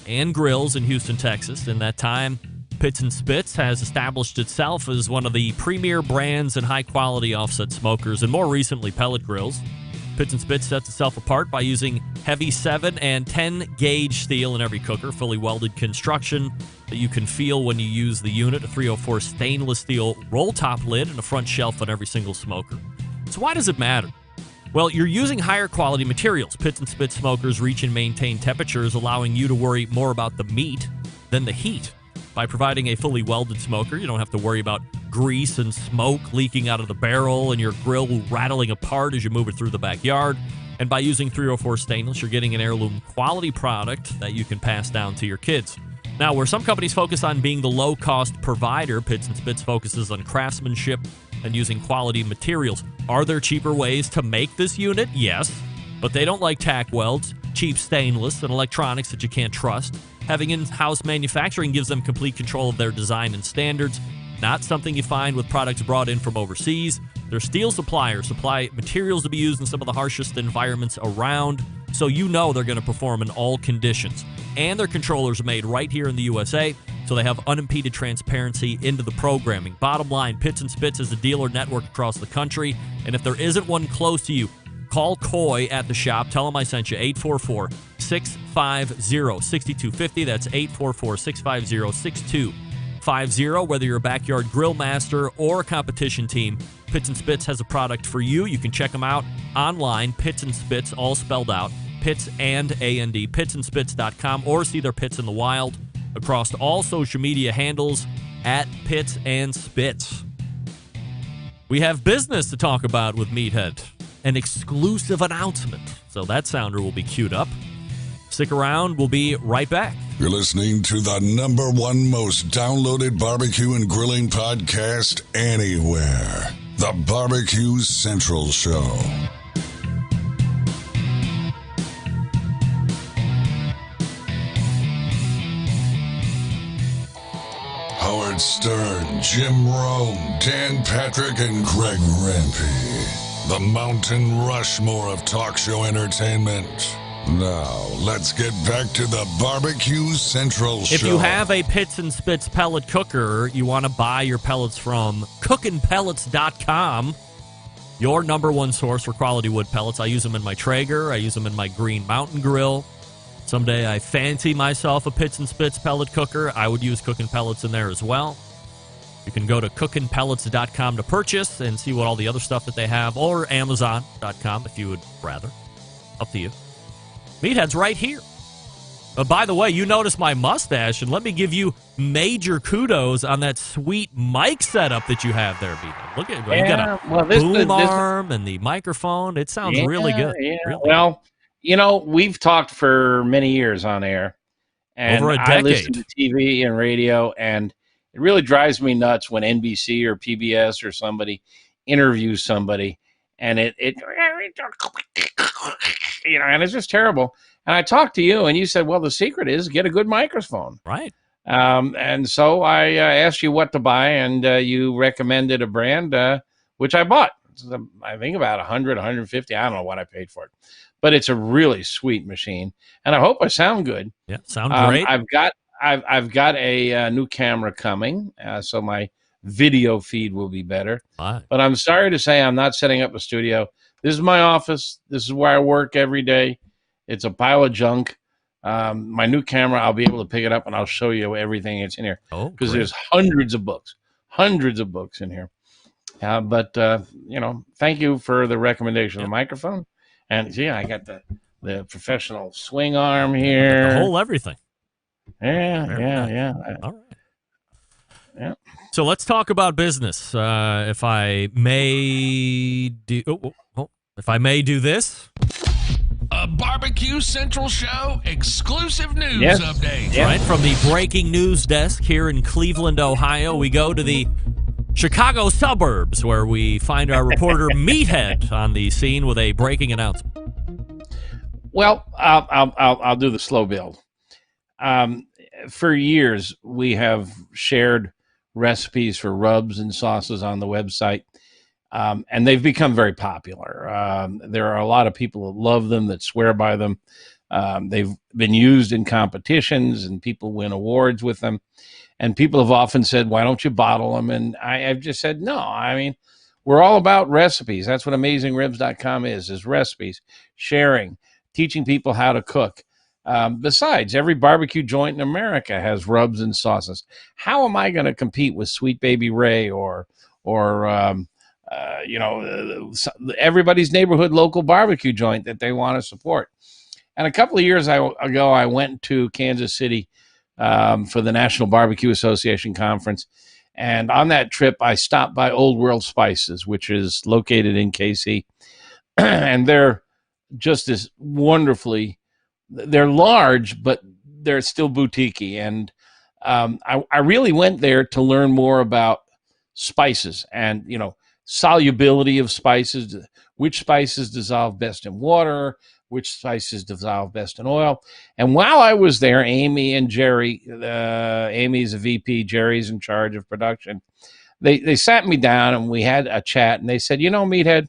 and grills in Houston, Texas. In that time, Pits and Spits has established itself as one of the premier brands in high-quality offset smokers and more recently pellet grills. Pits and Spits sets itself apart by using heavy 7 and 10 gauge steel in every cooker, fully welded construction that you can feel when you use the unit, a 304 stainless steel roll top lid and a front shelf on every single smoker. So why does it matter? Well, you're using higher quality materials. Pits and Spits smokers reach and maintain temperatures, allowing you to worry more about the meat than the heat. By providing a fully welded smoker, you don't have to worry about grease and smoke leaking out of the barrel and your grill rattling apart as you move it through the backyard. And by using 304 stainless, you're getting an heirloom quality product that you can pass down to your kids. Now, where some companies focus on being the low-cost provider, Pits and Spits focuses on craftsmanship and using quality materials. Are there cheaper ways to make this unit? Yes, but they don't like tack welds, cheap stainless, and electronics that you can't trust. Having in-house manufacturing gives them complete control of their design and standards, not something you find with products brought in from overseas. Their steel suppliers supply materials to be used in some of the harshest environments around, so you know they're going to perform in all conditions. And their controllers are made right here in the USA, so they have unimpeded transparency into the programming. Bottom line, Pits and Spits is a dealer network across the country, and if there isn't one close to you, call Coy at the shop. Tell them I sent you. 844-650-6250. That's 844-650-6250. Whether you're a backyard grill master or a competition team, Pits and Spits has a product for you. You can check them out online. Pits and Spits, all spelled out. Pits and A-N-D. Pitsandspits.com, or see their pits in the wild across all social media handles at Pits and Spits. We have business to talk about with Meathead. An exclusive announcement. So that sounder will be queued up. Stick around. We'll be right back. You're listening to the #1 most downloaded barbecue and grilling podcast anywhere. The Barbecue Central Show. Howard Stern, Jim Rome, Dan Patrick, and Greg Rempe. The Mountain Rushmore of talk show entertainment. Now, let's get back to the Barbecue Central Show. If you have a Pits and Spits pellet cooker, you want to buy your pellets from cookinpellets.com, your #1 source for quality wood pellets. I use them in my Traeger. I use them in my Green Mountain Grill. Someday I fancy myself a Pits and Spits pellet cooker. I would use Cookin' Pellets in there as well. You can go to cookinpellets.com to purchase and see what all the other stuff that they have, or amazon.com if you would rather. Up to you. Meathead's right here. By the way, you notice my mustache, and let me give you major kudos on that sweet mic setup that you have there, Meathead. Look at it. You got a boom arm and the microphone. It sounds really good. Yeah. Really. Well, you know, we've talked for many years on air. And over a decade. I listen to TV and radio, and it really drives me nuts when NBC or PBS or somebody interviews somebody, and it you know, and it's just terrible. And I talked to you, and you said, well, the secret is get a good microphone. Right. And so I asked you what to buy, and you recommended a brand, which I bought. I think about 100, 150. I don't know what I paid for it, but it's a really sweet machine, and I hope I sound good. Yeah, sound great. I've got a new camera coming, so my video feed will be better. Right. But I'm sorry to say I'm not setting up a studio. This is my office. This is where I work every day. It's a pile of junk. My new camera, I'll be able to pick it up, and I'll show you everything that's in here. Oh, because great. there's hundreds of books in here. But you know, thank you for the recommendation of the microphone. And yeah, I got the professional swing arm here. The whole everything. Yeah. All right. Yeah. So let's talk about business. If I may do this. A Barbecue Central Show exclusive news update. Yeah. Right from the breaking news desk here in Cleveland, Ohio, we go to the Chicago suburbs, where we find our reporter Meathead on the scene with a breaking announcement. Well, I'll do the slow build. for years, we have shared recipes for rubs and sauces on the website, and they've become very popular. There are a lot of people that love them, that swear by them. They've been used in competitions, and people win awards with them. And people have often said, why don't you bottle them? And I've just said, no. I mean, we're all about recipes. That's what AmazingRibs.com is recipes, sharing, teaching people how to cook. Besides, every barbecue joint in America has rubs and sauces. How am I going to compete with Sweet Baby Ray or everybody's neighborhood local barbecue joint that they want to support? And a couple of years ago, I went to Kansas City for the National Barbecue Association conference. And on that trip, I stopped by Old World Spices, which is located in KC. And they're just as wonderfully, they're large, but they're still boutique-y. And I really went there to learn more about spices and, solubility of spices, which spices dissolve best in water, which spices dissolve best in oil. And while I was there, Amy and Jerry, Amy's a VP, Jerry's in charge of production, they sat me down and we had a chat, and they said, Meathead,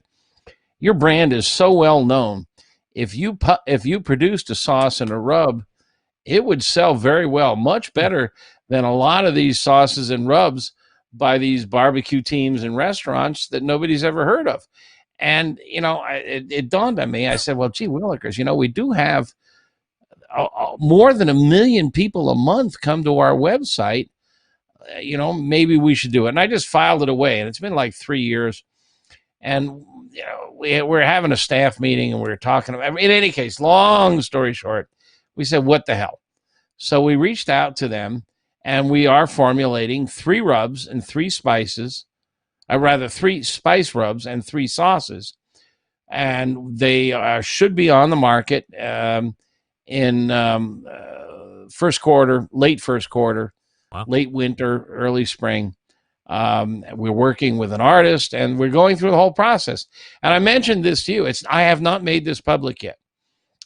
your brand is so well known. If you produced a sauce and a rub, it would sell very well, much better than a lot of these sauces and rubs by these barbecue teams and restaurants that nobody's ever heard of. And, it dawned on me. I said, well, gee willikers, we do have more than 1 million people a month come to our website. Maybe we should do it. And I just filed it away. And it's been like 3 years. And, we're having a staff meeting and we're talking about, in any case, long story short, we said, what the hell? So we reached out to them, and we are formulating 3 rubs and 3 spices. 3 spice rubs and 3 sauces, and they should be on the market in first quarter, late first quarter, Wow. late winter, early spring. We're working with an artist, and we're going through the whole process. And I mentioned this to you. I have not made this public yet.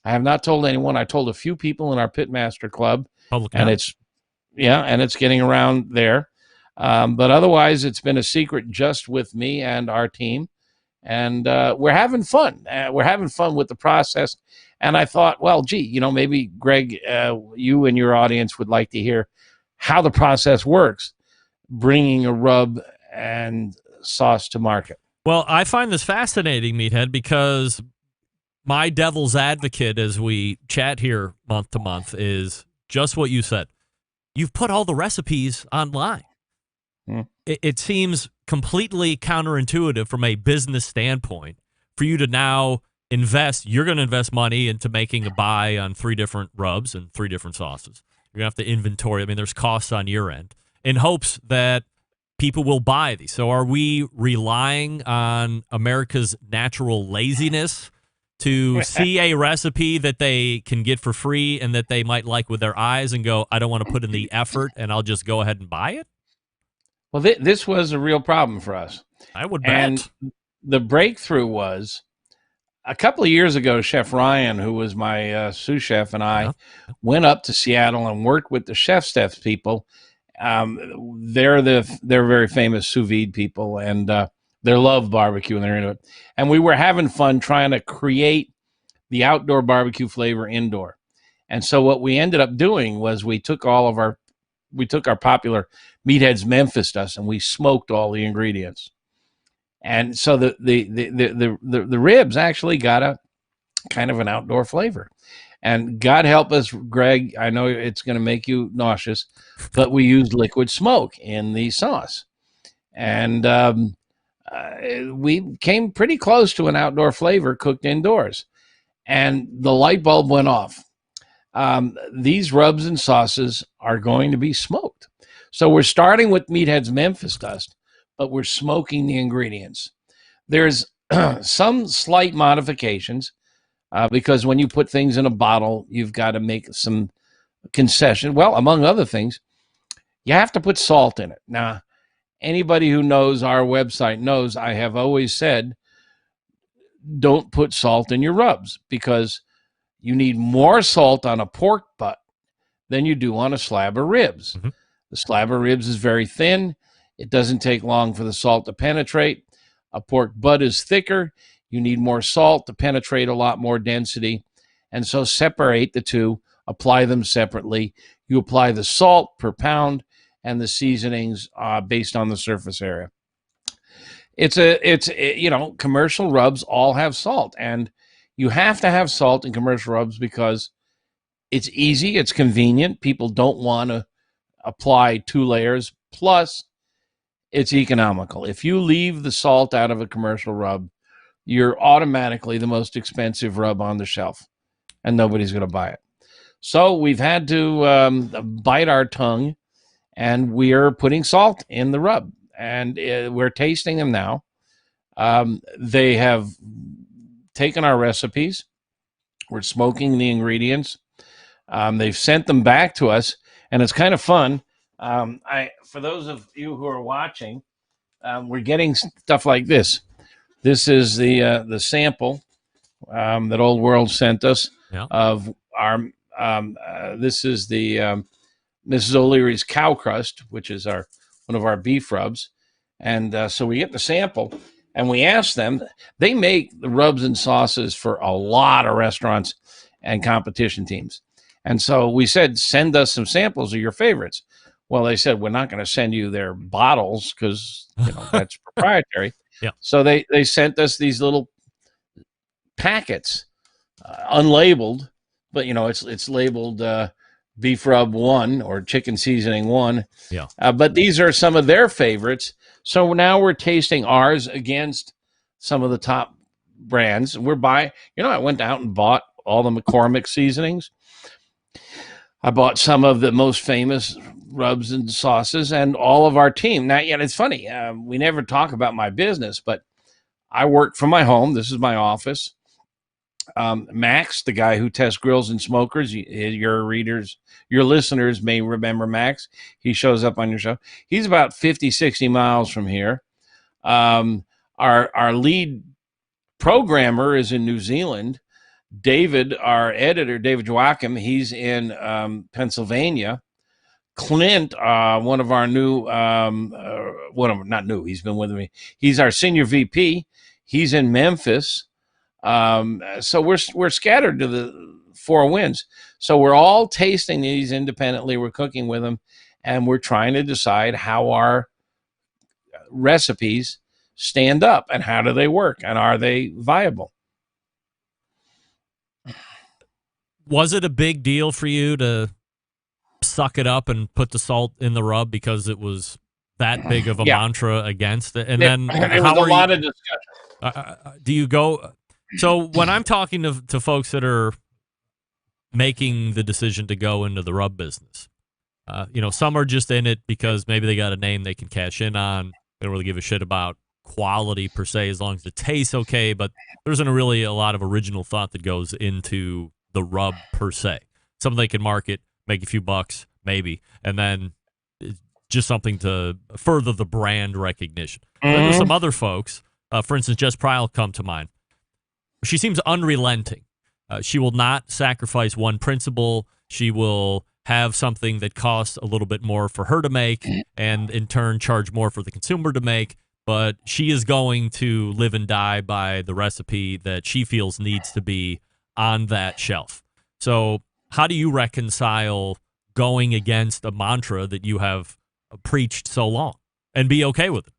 I have not told anyone. I told a few people in our Pitmaster Club, Public and knowledge. it's getting around there. But otherwise, it's been a secret just with me and our team. And we're having fun. We're having fun with the process. And I thought, well, gee, maybe, Greg, you and your audience would like to hear how the process works, bringing a rub and sauce to market. Well, I find this fascinating, Meathead, because my devil's advocate as we chat here month to month is just what you said. You've put all the recipes online. It seems completely counterintuitive from a business standpoint for you to now you're going to invest money into making a buy on 3 different rubs and 3 different sauces. You're going to have to inventory. I mean, there's costs on your end in hopes that people will buy these. So are we relying on America's natural laziness to see a recipe that they can get for free and that they might like with their eyes and go, I don't want to put in the effort and I'll just go ahead and buy it? Well, this was a real problem for us. I would bet. And the breakthrough was a couple of years ago, Chef Ryan, who was my sous chef, and I went up to Seattle and worked with the Chef Steps people. They're very famous sous vide people, and they love barbecue and they're into it. And we were having fun trying to create the outdoor barbecue flavor indoor. And so what we ended up doing was we took our popular Meathead's Memphis dust and we smoked all the ingredients. And so the ribs actually got a kind of an outdoor flavor. And God help us, Greg, I know it's going to make you nauseous, but we used liquid smoke in the sauce. And we came pretty close to an outdoor flavor cooked indoors. And the light bulb went off. These rubs and sauces are going to be smoked. So we're starting with Meathead's Memphis dust, but we're smoking the ingredients. There's some slight modifications because when you put things in a bottle, you've got to make some concession. Well, among other things, you have to put salt in it. Now, anybody who knows our website knows I have always said, don't put salt in your rubs because you need more salt on a pork butt than you do on a slab of ribs. Mhm. The slab of ribs is very thin. It doesn't take long for the salt to penetrate. A pork butt is thicker. You need more salt to penetrate a lot more density. And so separate the two, apply them separately. You apply the salt per pound and the seasonings based on the surface area. Commercial rubs all have salt, and you have to have salt in commercial rubs because it's easy, it's convenient. People don't want to apply 2 layers. Plus, it's economical. If you leave the salt out of a commercial rub, you're automatically the most expensive rub on the shelf, and nobody's going to buy it. So we've had to bite our tongue, and we're putting salt in the rub, and we're tasting them now. They have taken our recipes. We're smoking the ingredients. They've sent them back to us, and it's kind of fun. For those of you who are watching, we're getting stuff like this. This is the sample that Old World sent us of our. This is the Mrs. O'Leary's cow crust, which is one of our beef rubs, and so we get the sample, and we ask them. They make the rubs and sauces for a lot of restaurants and competition teams, and so we said, send us some samples of your favorites. Well, they said, we're not going to send you their bottles because that's proprietary. Yeah. So they sent us these little packets, unlabeled, but it's labeled beef rub 1 or chicken seasoning 1. Yeah. But these are some of their favorites. So now we're tasting ours against some of the top brands. I went out and bought all the McCormick seasonings. I bought some of the most famous rubs and sauces, and all of our team. Now, it's funny. We never talk about my business, but I work from my home. This is my office. Max, the guy who tests grills and smokers, your listeners may remember Max. He shows up on your show. He's about 50, 60 miles from here. Our lead programmer is in New Zealand. David, our editor, David Joachim, he's in Pennsylvania. Clint, one of our new, not new, he's been with me. He's our senior VP. He's in Memphis. So we're scattered to the 4 winds. So we're all tasting these independently. We're cooking with them, and we're trying to decide how our recipes stand up and how do they work and are they viable. Was it a big deal for you to suck it up and put the salt in the rub because it was that big of a mantra against it? And then there was a lot of discussion. Do you go? So when I'm talking to folks that are making the decision to go into the rub business, some are just in it because maybe they got a name they can cash in on. They don't really give a shit about quality per se, as long as it tastes okay. But there isn't really a lot of original thought that goes into the rub per se. Something they can market, make a few bucks, maybe, and then just something to further the brand recognition. Then there's some other folks, for instance, Jess Pryl come to mind. She seems unrelenting. She will not sacrifice one principle. She will have something that costs a little bit more for her to make and in turn charge more for the consumer to make, but she is going to live and die by the recipe that she feels needs to be on that shelf. So how do you reconcile going against a mantra that you have preached so long and be okay with it?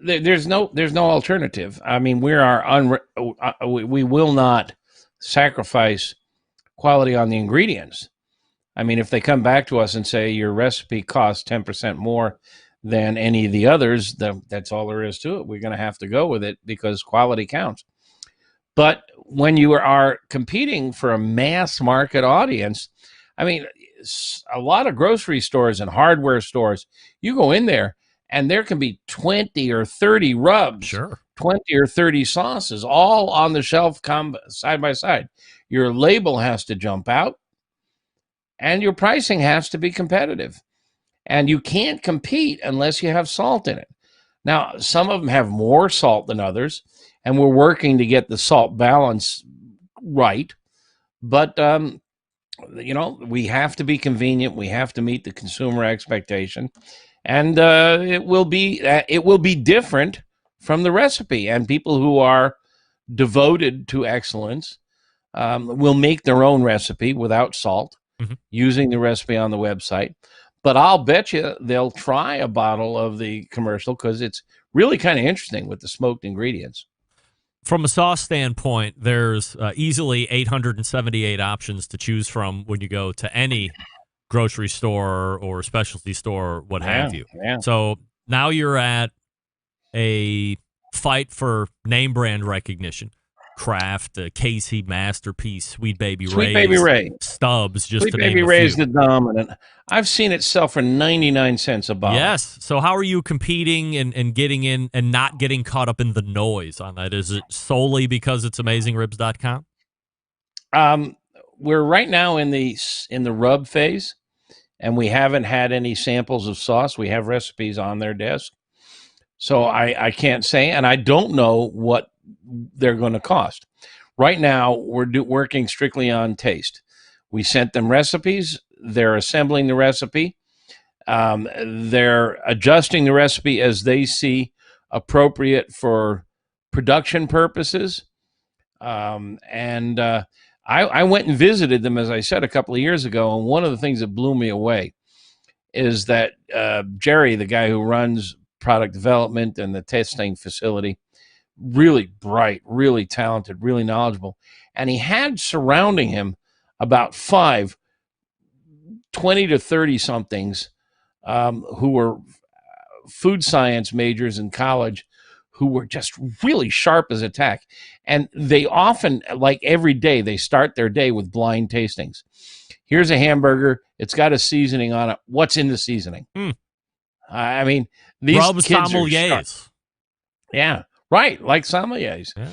There's no alternative. I mean, we will not sacrifice quality on the ingredients. I mean, if they come back to us and say your recipe costs 10% more than any of the others, that's all there is to it. We're going to have to go with it because quality counts. But when you are competing for a mass market audience, I mean, a lot of grocery stores and hardware stores, you go in there and there can be 20 or 30 rubs, sure, 20 or 30 sauces, all on the shelf side by side. Your label has to jump out and your pricing has to be competitive. And you can't compete unless you have salt in it. Now, some of them have more salt than others, and we're working to get the salt balance right. But we have to be convenient. We have to meet the consumer expectation, and it will be different from the recipe. And people who are devoted to excellence will make their own recipe without salt, using the recipe on the website. But I'll bet you they'll try a bottle of the commercial because it's really kind of interesting with the smoked ingredients. From a sauce standpoint, there's easily 878 options to choose from when you go to any grocery store or specialty store or what have you. Yeah. So now you're at a fight for name brand recognition. Kraft, Casey, Masterpiece, Sweet Baby Ray, Stubbs, just Sweet to Baby name a Ray's few. the dominant. I've seen it sell for 99 cents a bottle. Yes. So how are you competing and getting in and not getting caught up in the noise on that? Is it solely because it's AmazingRibs.com? We're right now in the rub phase, and we haven't had any samples of sauce. We have recipes on their desk, so I can't say, and I don't know what they're going to cost. Right now, we're working strictly on taste. We sent them recipes. They're assembling the recipe. They're adjusting the recipe as they see appropriate for production purposes. I went and visited them, as I said, a couple of years ago, and one of the things that blew me away is that Jerry, the guy who runs product development and the testing facility, really bright, really talented, really knowledgeable. And he had surrounding him about 20 to 30 somethings who were food science majors in college, who were just really sharp as a tack. And they often, like every day, they start their day with blind tastings. Here's a hamburger. It's got a seasoning on it. What's in the seasoning? I mean, these kids are sharp. Yeah. Right, like sommeliers. Yeah.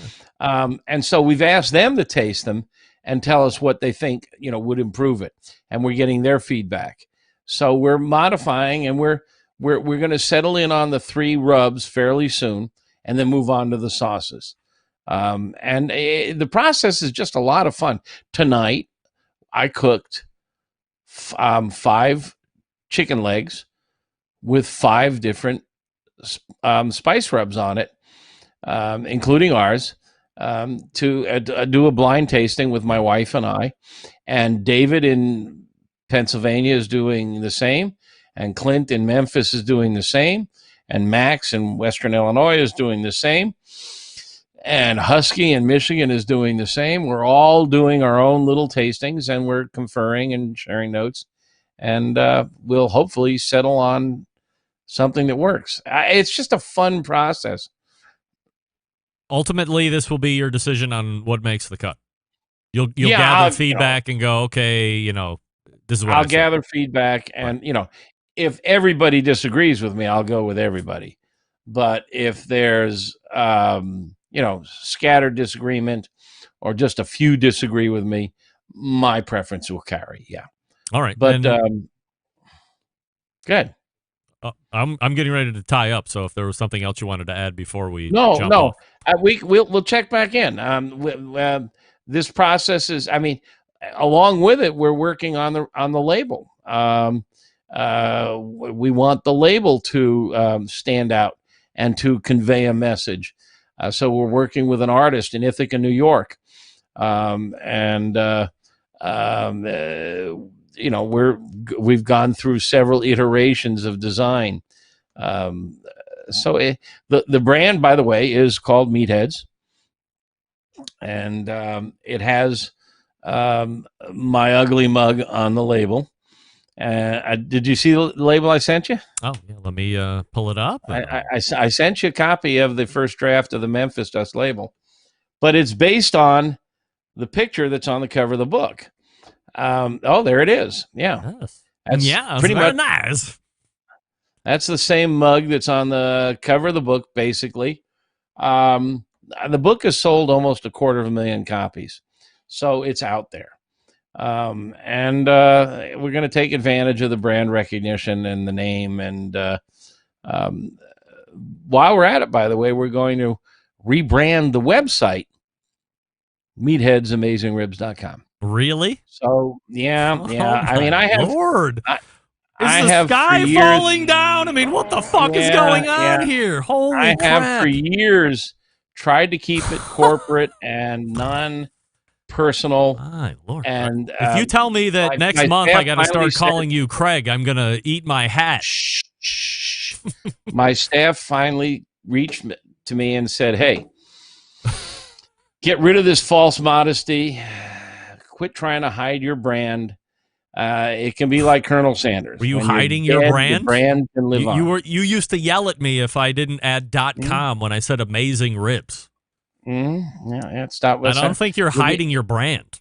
And so we've asked them to taste them and tell us what they think, would improve it. And we're getting their feedback. So we're modifying, and we're going to settle in on the 3 rubs fairly soon, and then move on to the sauces. The process is just a lot of fun. Tonight, I cooked 5 chicken legs with 5 different spice rubs on it. Including ours, to do a blind tasting with my wife and I. And David in Pennsylvania is doing the same. And Clint in Memphis is doing the same. And Max in Western Illinois is doing the same. And Husky in Michigan is doing the same. We're all doing our own little tastings, and we're conferring and sharing notes. And we'll hopefully settle on something that works. It's just a fun process. Ultimately, this will be your decision on what makes the cut. You'll gather feedback and go, okay, this is what I'll gather feedback, and if everybody disagrees with me, I'll go with everybody. But if there's scattered disagreement, or just a few disagree with me, my preference will carry. Yeah. All right. But good. I'm getting ready to tie up. So if there was something else you wanted to add before we jump off. We'll check back in. This process is, along with it, we're working on the label. We want the label to stand out and to convey a message. So we're working with an artist in Ithaca, New York, we've gone through several iterations of design. The brand, by the way, is called Meatheads, and it has my ugly mug on the label. Did you see the label I sent you? Oh, yeah. Let me pull it up. I sent you a copy of the first draft of the Memphis Dust label, but it's based on the picture that's on the cover of the book. There it is. Yeah. Yes. That's pretty much nice. That's the same mug that's on the cover of the book, basically. The book has sold almost 250,000 copies, so it's out there. And we're going to take advantage of the brand recognition and the name. And while we're at it, by the way, we're going to rebrand the website, meatheadsamanzingribs.com. Really? So yeah. I mean, I have. Lord. Is I the have sky for years, falling down? I mean, what the fuck is going on here? Holy I crap. have for years tried to keep it corporate and non-personal. My Lord. And if you tell me that next month I got to start calling you Craig, I'm going to eat my hat. Shh. My staff finally reached to me and said, "Hey, get rid of this false modesty. Quit trying to hide your brand. It can be like Colonel Sanders. Were you When hiding you're your dead, brand? The brand can live on. You used to yell at me if I didn't add .com when I said amazing ribs. Yeah, stop. I don't think you're hiding your brand.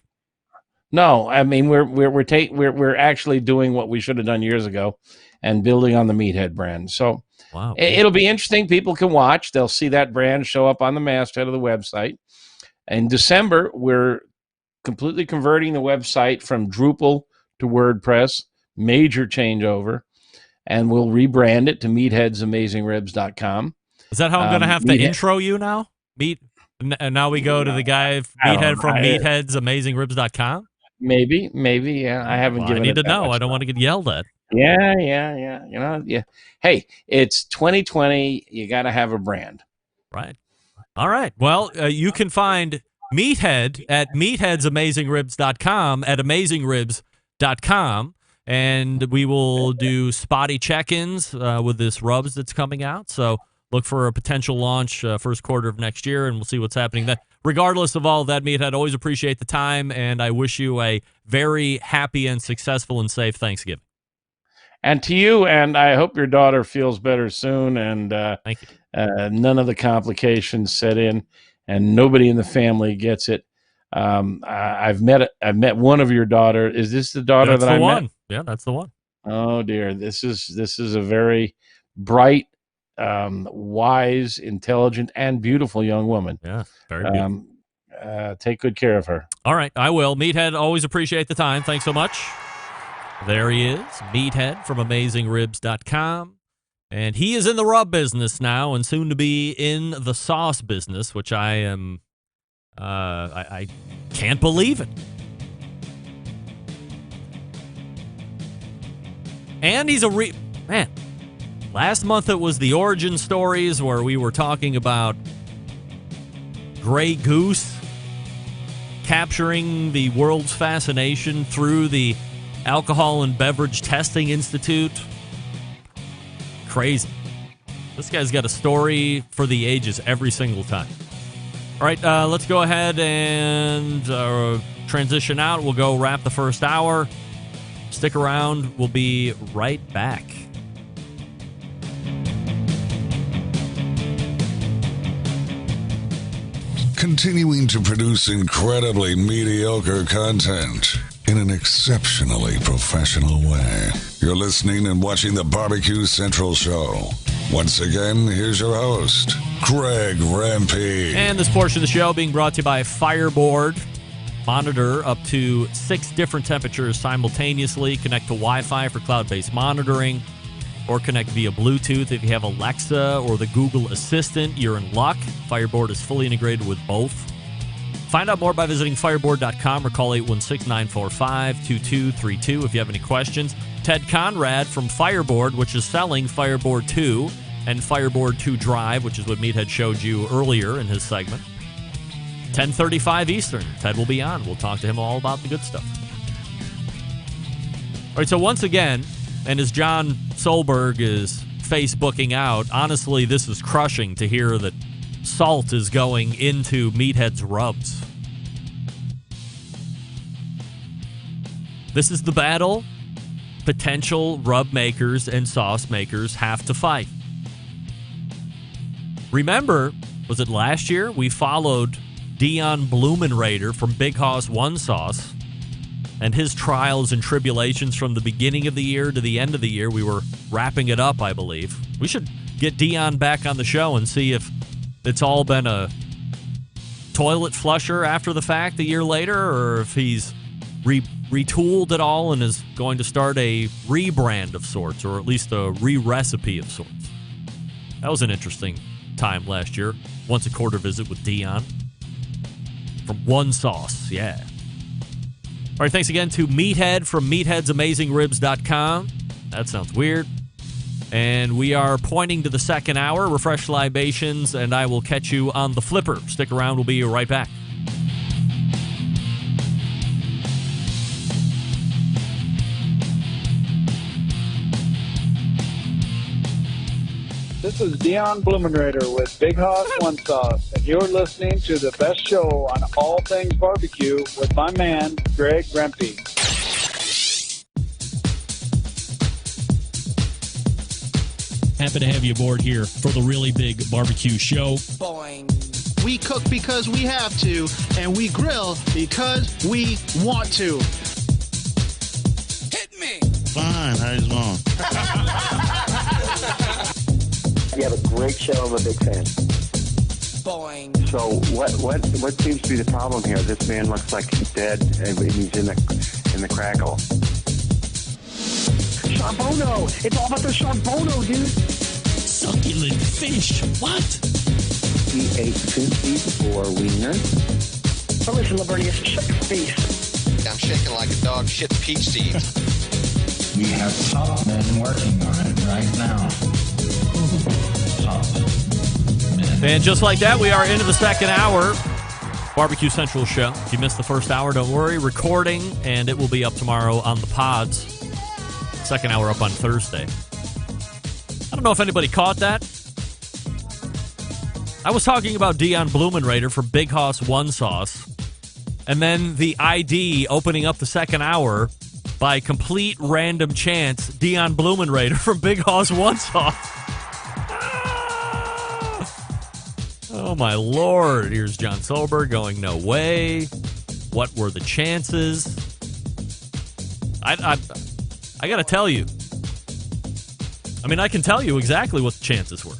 No, I mean we're actually doing what we should have done years ago, and building on the Meathead brand. So wow, it'll be interesting. People can watch. They'll see that brand show up on the masthead of the website. In December, we're completely converting the website from Drupal to WordPress. Major changeover, and we'll rebrand it to meatheadsamangingribs.com. Is that how I'm going to have to intro you now? Now we go to the guy Meathead from meatheadsamangingribs.com? Maybe, yeah. I haven't given. I need to know. I don't want to get yelled at. Yeah. You know, yeah. Hey, it's 2020. You got to have a brand, right? All right. Well, you can find Meathead at meatheadsamangingribs.com at amazingribs.com, and we will do spotty check-ins with this rubs that's coming out. So look for a potential launch first quarter of next year, and we'll see what's happening then. Regardless of all of that, Meathead, always appreciate the time, and I wish you a very happy and successful and safe Thanksgiving. And to you, and I hope your daughter feels better soon, and thank you. None of the complications set in, and nobody in the family gets it. I've met one of your daughter. Is this the daughter that I met? Yeah, that's the one. Oh dear, this is a very bright, wise, intelligent, and beautiful young woman. Yeah, very beautiful. Take good care of her. All right, I will. Meathead, always appreciate the time. Thanks so much. There he is, Meathead from AmazingRibs.com. And he is in the rub business now and soon to be in the sauce business, which I am, I can't believe it. And he's man. Last month it was the origin stories where we were talking about Grey Goose capturing the world's fascination through the Alcohol and Beverage Testing Institute. Crazy. This guy's got a story for the ages every single time. All right, let's go ahead and transition out. We'll go wrap the first hour. Stick around. We'll be right back. Continuing to produce incredibly mediocre content in an exceptionally professional way. You're listening and watching the Barbecue Central Show. Once again, here's your host, Greg Rempe. And this portion of the show being brought to you by Fireboard. Monitor up to 6 different temperatures simultaneously. Connect to Wi-Fi for cloud-based monitoring, or connect via Bluetooth. If you have Alexa or the Google Assistant, you're in luck. Fireboard is fully integrated with both. Find out more by visiting fireboard.com or call 816-945-2232 if you have any questions. Ted Conrad from Fireboard, which is selling Fireboard 2 and Fireboard 2 Drive, which is what Meathead showed you earlier in his segment. 10:35 Eastern. Ted will be on. We'll talk to him all about the good stuff. All right, so once again, and as John Solberg is Facebooking out, honestly, this is crushing to hear that salt is going into Meathead's rubs. This is the battle potential rub makers and sauce makers have to fight. Remember, was it last year? We followed Dion Blumenrader from Big Hoss One Sauce and his trials and tribulations from the beginning of the year to the end of the year. We were wrapping it up, I believe. We should get Dion back on the show and see if it's all been a toilet flusher after the fact a year later, or if he's retooled it all and is going to start a rebrand of sorts, or at least a re-recipe of sorts. That was an interesting time last year. Once a quarter visit with Dion from One Sauce, yeah. All right, thanks again to Meathead from meatheadsamazing.ribs.com. That sounds weird. And we are pointing to the second hour, Refresh Libations, and I will catch you on the flipper. Stick around, we'll be right back. This is Dion Blumenrader with Big Hoss One Sauce, and you're listening to the best show on all things barbecue with my man, Greg Rempe. Happy to have you aboard here for the Really Big Barbecue Show. Boing. We cook because we have to, and we grill because we want to. Hit me. Fine, how's it going? You have a great show. I'm a big fan. Boing. So what seems to be the problem here? This man looks like he's dead, and he's in the crackle. Charbono! It's all about the Charbono, dude! Succulent fish. What? He ate 54 wieners. Oh, listen, Lavernius, shut your face. I'm shaking like a dog shit peach seeds. We have top men working on it right now. Top men. And just like that, we are into the second hour. Barbecue Central show. If you missed the first hour, don't worry. Recording, and it will be up tomorrow on the pods. Second hour up on Thursday. I don't know if anybody caught that. I was talking about Dion Blumenrader from Big Hoss One Sauce, and then the ID opening up the second hour by complete random chance, Dion Blumenrader from Big Hoss One Sauce. Oh my Lord! Here's John Solberg going, no way. What were the chances? I got to tell you. I mean, I can tell you exactly what the chances were.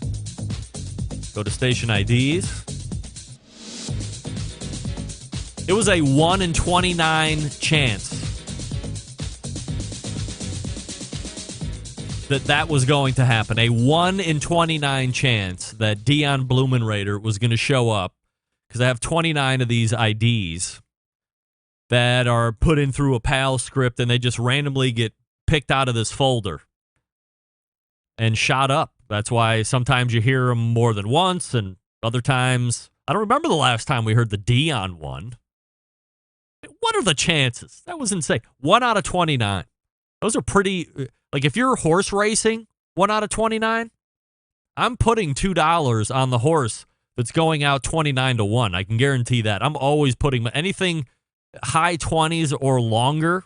Go to station IDs. It was a 1 in 29 chance that was going to happen. A 1 in 29 chance that Dion Blumenrader was going to show up, because I have 29 of these IDs that are put in through a PAL script, and they just randomly get picked out of this folder and shot up. That's why sometimes you hear them more than once, and other times, I don't remember the last time we heard the Dion one. What are the chances? That was insane. 1 out of 29. Those are pretty, like if you're horse racing, 1 out of 29, I'm putting $2 on the horse that's going out 29-1. I can guarantee that. I'm always putting anything high 20s or longer.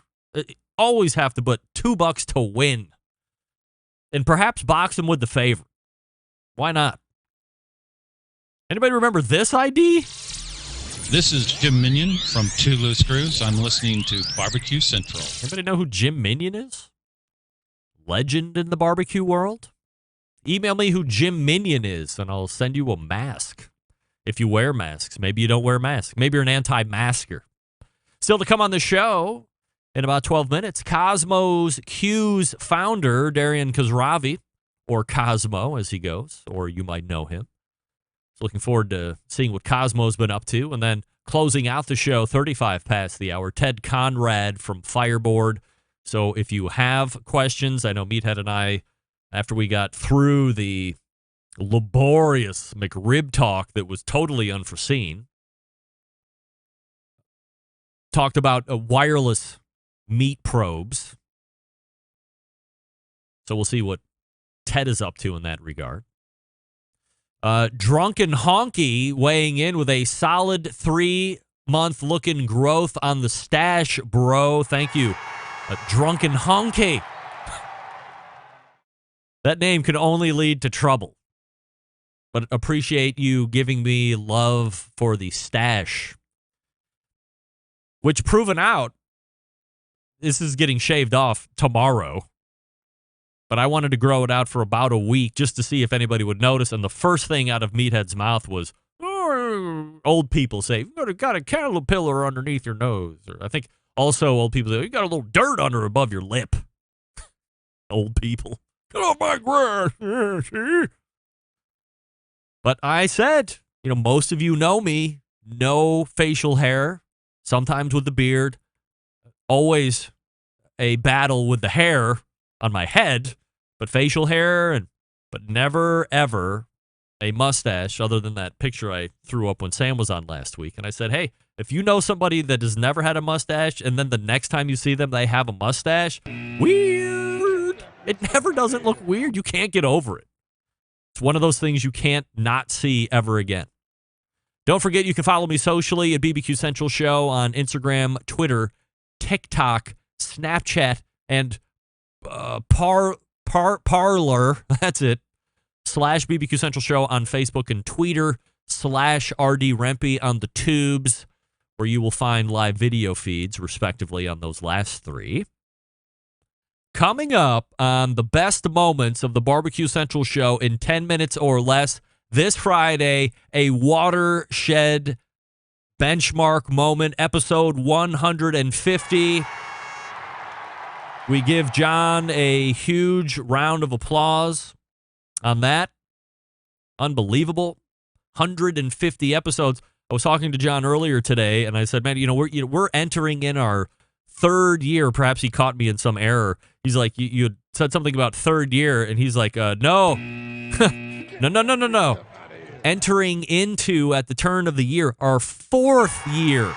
Always have to put $2 to win. And perhaps box him with the favorite. Why not? Anybody remember this ID? This is Jim Minion from Two Loose Screws. I'm listening to Barbecue Central. Anybody know who Jim Minion is? Legend in the barbecue world? Email me who Jim Minion is, and I'll send you a mask. If you wear masks. Maybe you don't wear masks. Maybe you're an anti-masker. Still to come on the show in about 12 minutes, Kosmo's Q's founder, Darian Khosravi, or Kosmo as he goes, or you might know him. So looking forward to seeing what Kosmo's been up to. And then closing out the show, 35 past the hour, Ted Conrad from Fireboard. So if you have questions, I know Meathead and I, after we got through the laborious McRib talk that was totally unforeseen, talked about wireless meat probes. So we'll see what Ted is up to in that regard. Drunken Honky weighing in with a solid 3-month looking growth on the stash, bro. Thank you. Drunken Honky. That name could only lead to trouble. But appreciate you giving me love for the stash. Which, proven out, this is getting shaved off tomorrow. But I wanted to grow it out for about a week just to see if anybody would notice. And the first thing out of Meathead's mouth was, oh, old people say, you got a caterpillar underneath your nose. Or I think also old people say, you got a little dirt above your lip. Old people. Get off my grass. But I said, most of you know me. No facial hair. Sometimes with the beard. always a battle with the hair on my head, but facial hair, but never, ever a mustache other than that picture I threw up when Sam was on last week. And I said, hey, if you know somebody that has never had a mustache and then the next time you see them, they have a mustache, weird. It never doesn't look weird. You can't get over it. It's one of those things you can't not see ever again. Don't forget, you can follow me socially at BBQ Central Show on Instagram, Twitter, TikTok, Snapchat, and Parlor. That's it. / BBQ Central Show on Facebook and Twitter, / RD Rempe on the tubes, where you will find live video feeds, respectively, on those last three. Coming up on the best moments of the BBQ Central Show in 10 minutes or less, this Friday, a watershed benchmark moment, episode 150. We give John a huge round of applause on that. Unbelievable. 150 episodes. I was talking to John earlier today, and I said, man, we're entering in our third year. Perhaps he caught me in some error. He's like, you had said something about third year, and he's like, no. No. Entering into, at the turn of the year, our fourth year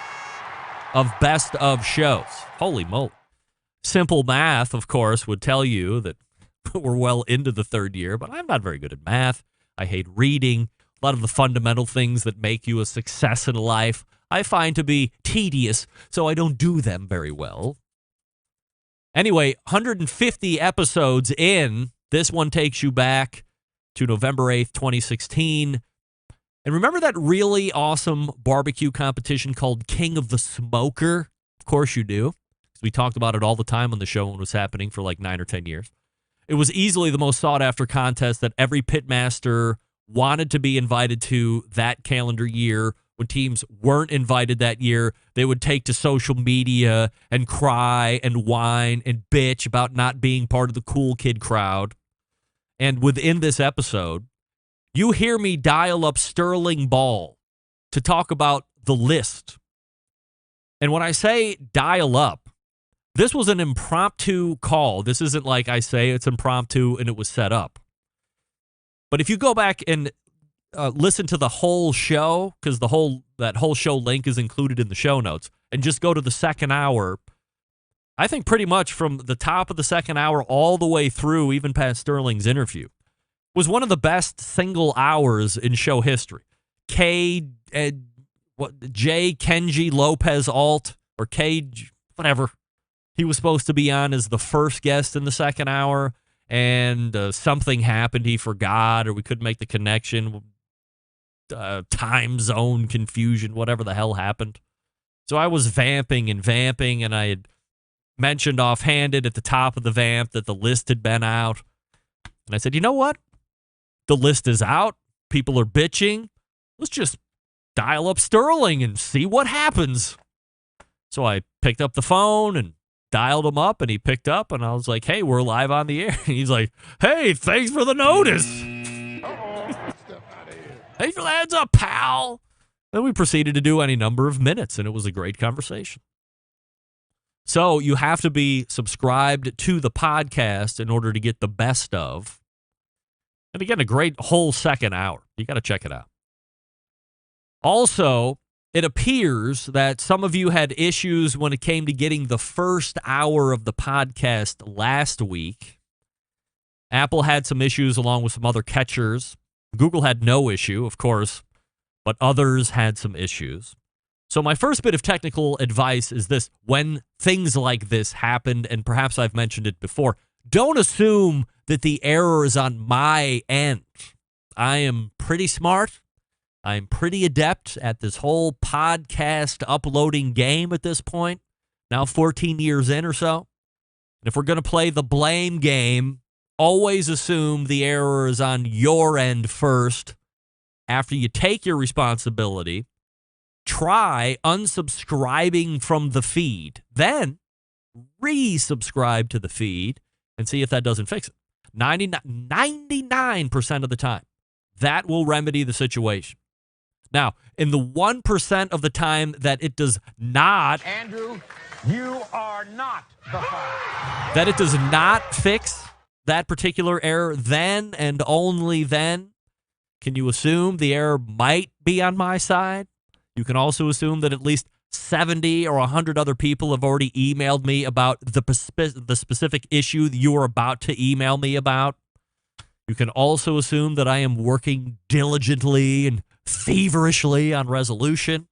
of best of shows. Holy moly. Simple math, of course, would tell you that we're well into the third year, but I'm not very good at math. I hate reading. A lot of the fundamental things that make you a success in life I find to be tedious, so I don't do them very well. Anyway, 150 episodes in. This one takes you back to November 8th, 2016. And remember that really awesome barbecue competition called King of the Smoker? Of course you do. We talked about it all the time on the show when it was happening for like 9 or 10 years. It was easily the most sought-after contest that every pitmaster wanted to be invited to that calendar year. When teams weren't invited that year, they would take to social media and cry and whine and bitch about not being part of the cool kid crowd. And within this episode, you hear me dial up Sterling Ball to talk about the list. And when I say dial up, this was an impromptu call. This isn't like I say it's impromptu and it was set up. But if you go back and listen to the whole show, because that whole show link is included in the show notes, and just go to the second hour, I think pretty much from the top of the second hour all the way through, even past Sterling's interview, was one of the best single hours in show history. J. Kenji Lopez Alt, or K, whatever. He was supposed to be on as the first guest in the second hour, and something happened. He forgot, or we couldn't make the connection. Time zone confusion, whatever the hell happened. So I was vamping, and I had mentioned offhanded at the top of the vamp that the list had been out. And I said, you know what? The list is out. People are bitching. Let's just dial up Sterling and see what happens. So I picked up the phone and dialed him up, and he picked up, and I was like, hey, we're live on the air. And he's like, hey, thanks for the notice. Thanks for the heads up, pal. Then we proceeded to do any number of minutes, and it was a great conversation. So you have to be subscribed to the podcast in order to get the best of. And again, a great whole second hour. You got to check it out. Also, it appears that some of you had issues when it came to getting the first hour of the podcast last week. Apple had some issues along with some other catchers. Google had no issue, of course, but others had some issues. So my first bit of technical advice is this. When things like this happened, and perhaps I've mentioned it before, don't assume that the error is on my end. I am pretty smart. I'm pretty adept at this whole podcast uploading game at this point, now 14 years in or so. And if we're going to play the blame game, always assume the error is on your end first. After you take your responsibility, try unsubscribing from the feed. Then resubscribe to the feed and see if that doesn't fix it. 99% of the time, that will remedy the situation. Now, in the 1% of the time that it does not, Andrew, You are not the father. That it does not fix that particular error then and only then. Can you assume the error might be on my side? You can also assume that at least 70 or 100 other people have already emailed me about the specific issue that you are about to email me about. You can also assume that I am working diligently and feverishly on resolution.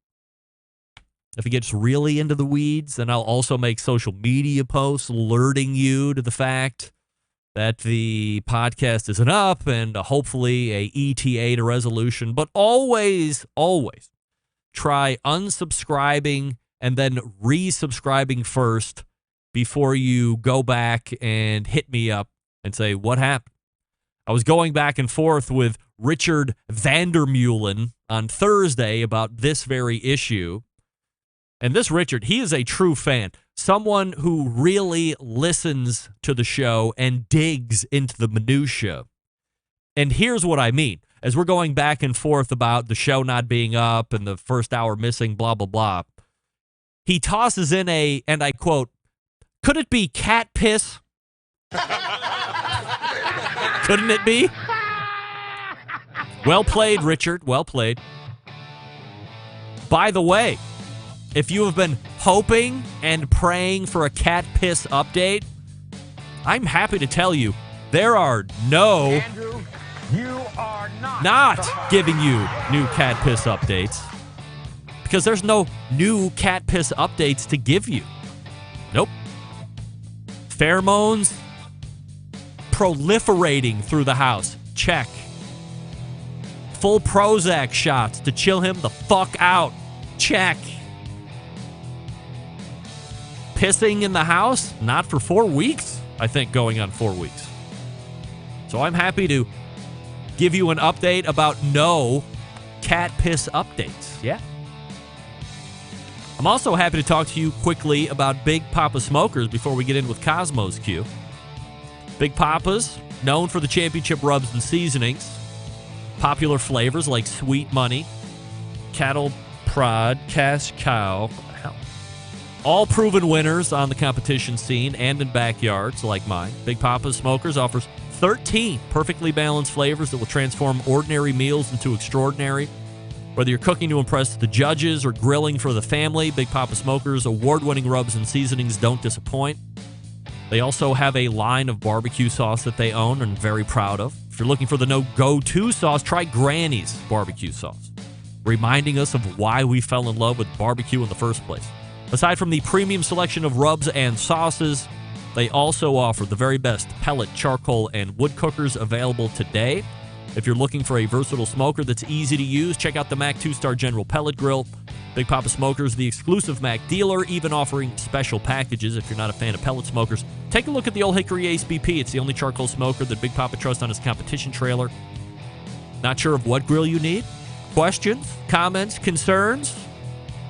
If it gets really into the weeds, then I'll also make social media posts alerting you to the fact that the podcast isn't up and hopefully a ETA to resolution. But always, always try unsubscribing and then resubscribing first before you go back and hit me up and say, what happened? I was going back and forth with Richard Vandermeulen on Thursday about this very issue. And this Richard, he is a true fan. Someone who really listens to the show and digs into the minutia. And here's what I mean. As we're going back and forth about the show not being up and the first hour missing, blah, blah, blah, he tosses in and I quote, could it be cat piss? Couldn't it be? Well played, Richard. Well played. By the way, if you have been hoping and praying for a cat piss update, I'm happy to tell you there are no... Andrew, you are not giving you new cat piss updates because there's no new cat piss updates to give you. Nope. Pheromones proliferating through the house. Check. Full Prozac shots to chill him the fuck out. Check. Pissing in the house? Not for 4 weeks. I think going on 4 weeks. So I'm happy to give you an update about no cat piss updates. Yeah. I'm also happy to talk to you quickly about Big Papa Smokers before we get in with Kosmo's Q. Big Papa's, known for the championship rubs and seasonings. Popular flavors like Sweet Money, Cattle Prod, Cash Cow. All proven winners on the competition scene and in backyards like mine. Big Papa Smokers offers 13 perfectly balanced flavors that will transform ordinary meals into extraordinary. Whether you're cooking to impress the judges or grilling for the family, Big Papa Smokers' award-winning rubs and seasonings don't disappoint. They also have a line of barbecue sauce that they own and very proud of. If you're looking for the no-go-to sauce, try Granny's barbecue sauce, reminding us of why we fell in love with barbecue in the first place. Aside from the premium selection of rubs and sauces, they also offer the very best pellet, charcoal, and wood cookers available today. If you're looking for a versatile smoker that's easy to use, check out the Mac 2-Star General Pellet Grill. Big Papa Smokers, the exclusive Mac dealer, even offering special packages if you're not a fan of pellet smokers. Take a look at the Old Hickory Ace BP. It's the only charcoal smoker that Big Papa trusts on his competition trailer. Not sure of what grill you need? Questions, comments, concerns?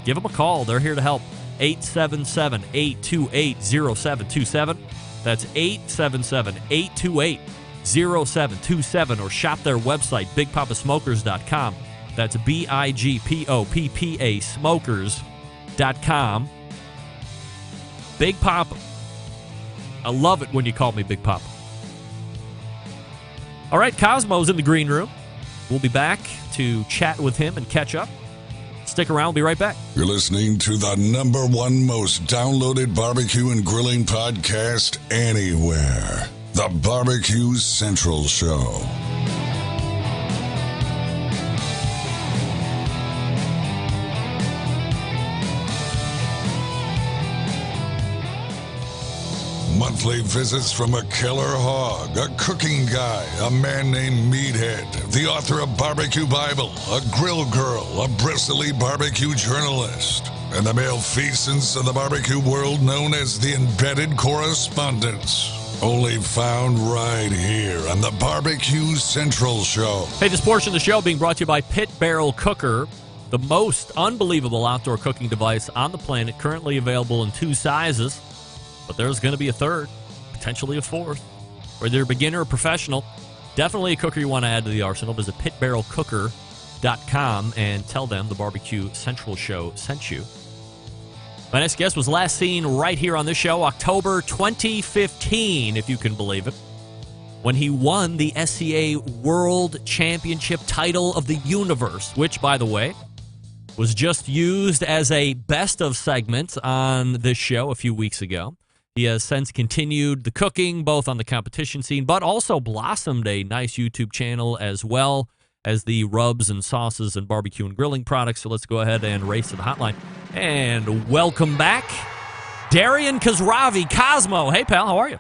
Give them a call. They're here to help. 877-828-0727. That's 877-828-0727, or shop their website, bigpapasmokers.com. That's BIGPOPPA smokers.com. Big Papa. I love it when you call me Big Papa. All right, Kosmo's in the green room. We'll be back to chat with him and catch up. Stick around. We'll be right back. You're listening to the #1 most downloaded barbecue and grilling podcast anywhere. The BBQ Central Show. Monthly visits from a killer hog, a cooking guy, a man named Meathead, the author of Barbecue Bible, a grill girl, a bristly barbecue journalist, and the malfeasance of the barbecue world known as the embedded correspondents. Only found right here on the BBQ Central Show. Hey, this portion of the show being brought to you by Pit Barrel Cooker, the most unbelievable outdoor cooking device on the planet, currently available in 2 sizes. But there's going to be a third, potentially a fourth. Whether you're a beginner or professional, definitely a cooker you want to add to the arsenal. Visit pitbarrelcooker.com and tell them the Barbecue Central Show sent you. My next guest was last seen right here on this show, October 2015, if you can believe it, when he won the SCA World Championship title of the universe, which, by the way, was just used as a best of segment on this show a few weeks ago. He has since continued the cooking, both on the competition scene, but also blossomed a nice YouTube channel as well as the rubs and sauces and barbecue and grilling products. So let's go ahead and race to the hotline. And welcome back, Darian Khosravi, Kosmo. Hey, pal, how are you?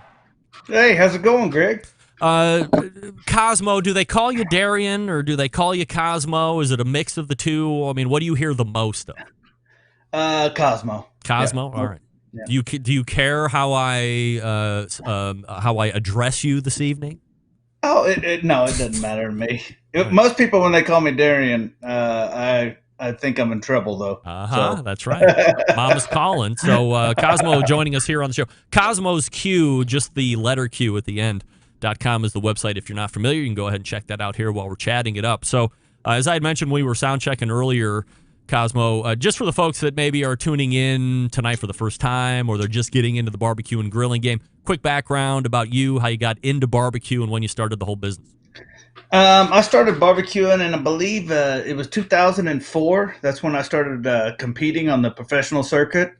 Hey, how's it going, Greg? Kosmo, do they call you Darian or do they call you Kosmo? Is it a mix of the two? I mean, what do you hear the most of? Cosmo. Cosmo? Yeah. All right. Yeah. Do you care how I address you this evening? Oh, no, it doesn't matter to me. Most people, when they call me Darian, I think I'm in trouble, though. So. That's right. Mama's calling. So Kosmo joining us here on the show. Kosmo's Q, just the letter Q at the end. .com is the website. If you're not familiar, you can go ahead and check that out here while we're chatting it up. So as I had mentioned, we were sound checking earlier, Kosmo, just for the folks that maybe are tuning in tonight for the first time or they're just getting into the barbecue and grilling game, quick background about you, how you got into barbecue and when you started the whole business. I started barbecuing, and I believe it was 2004. That's when I started competing on the professional circuit.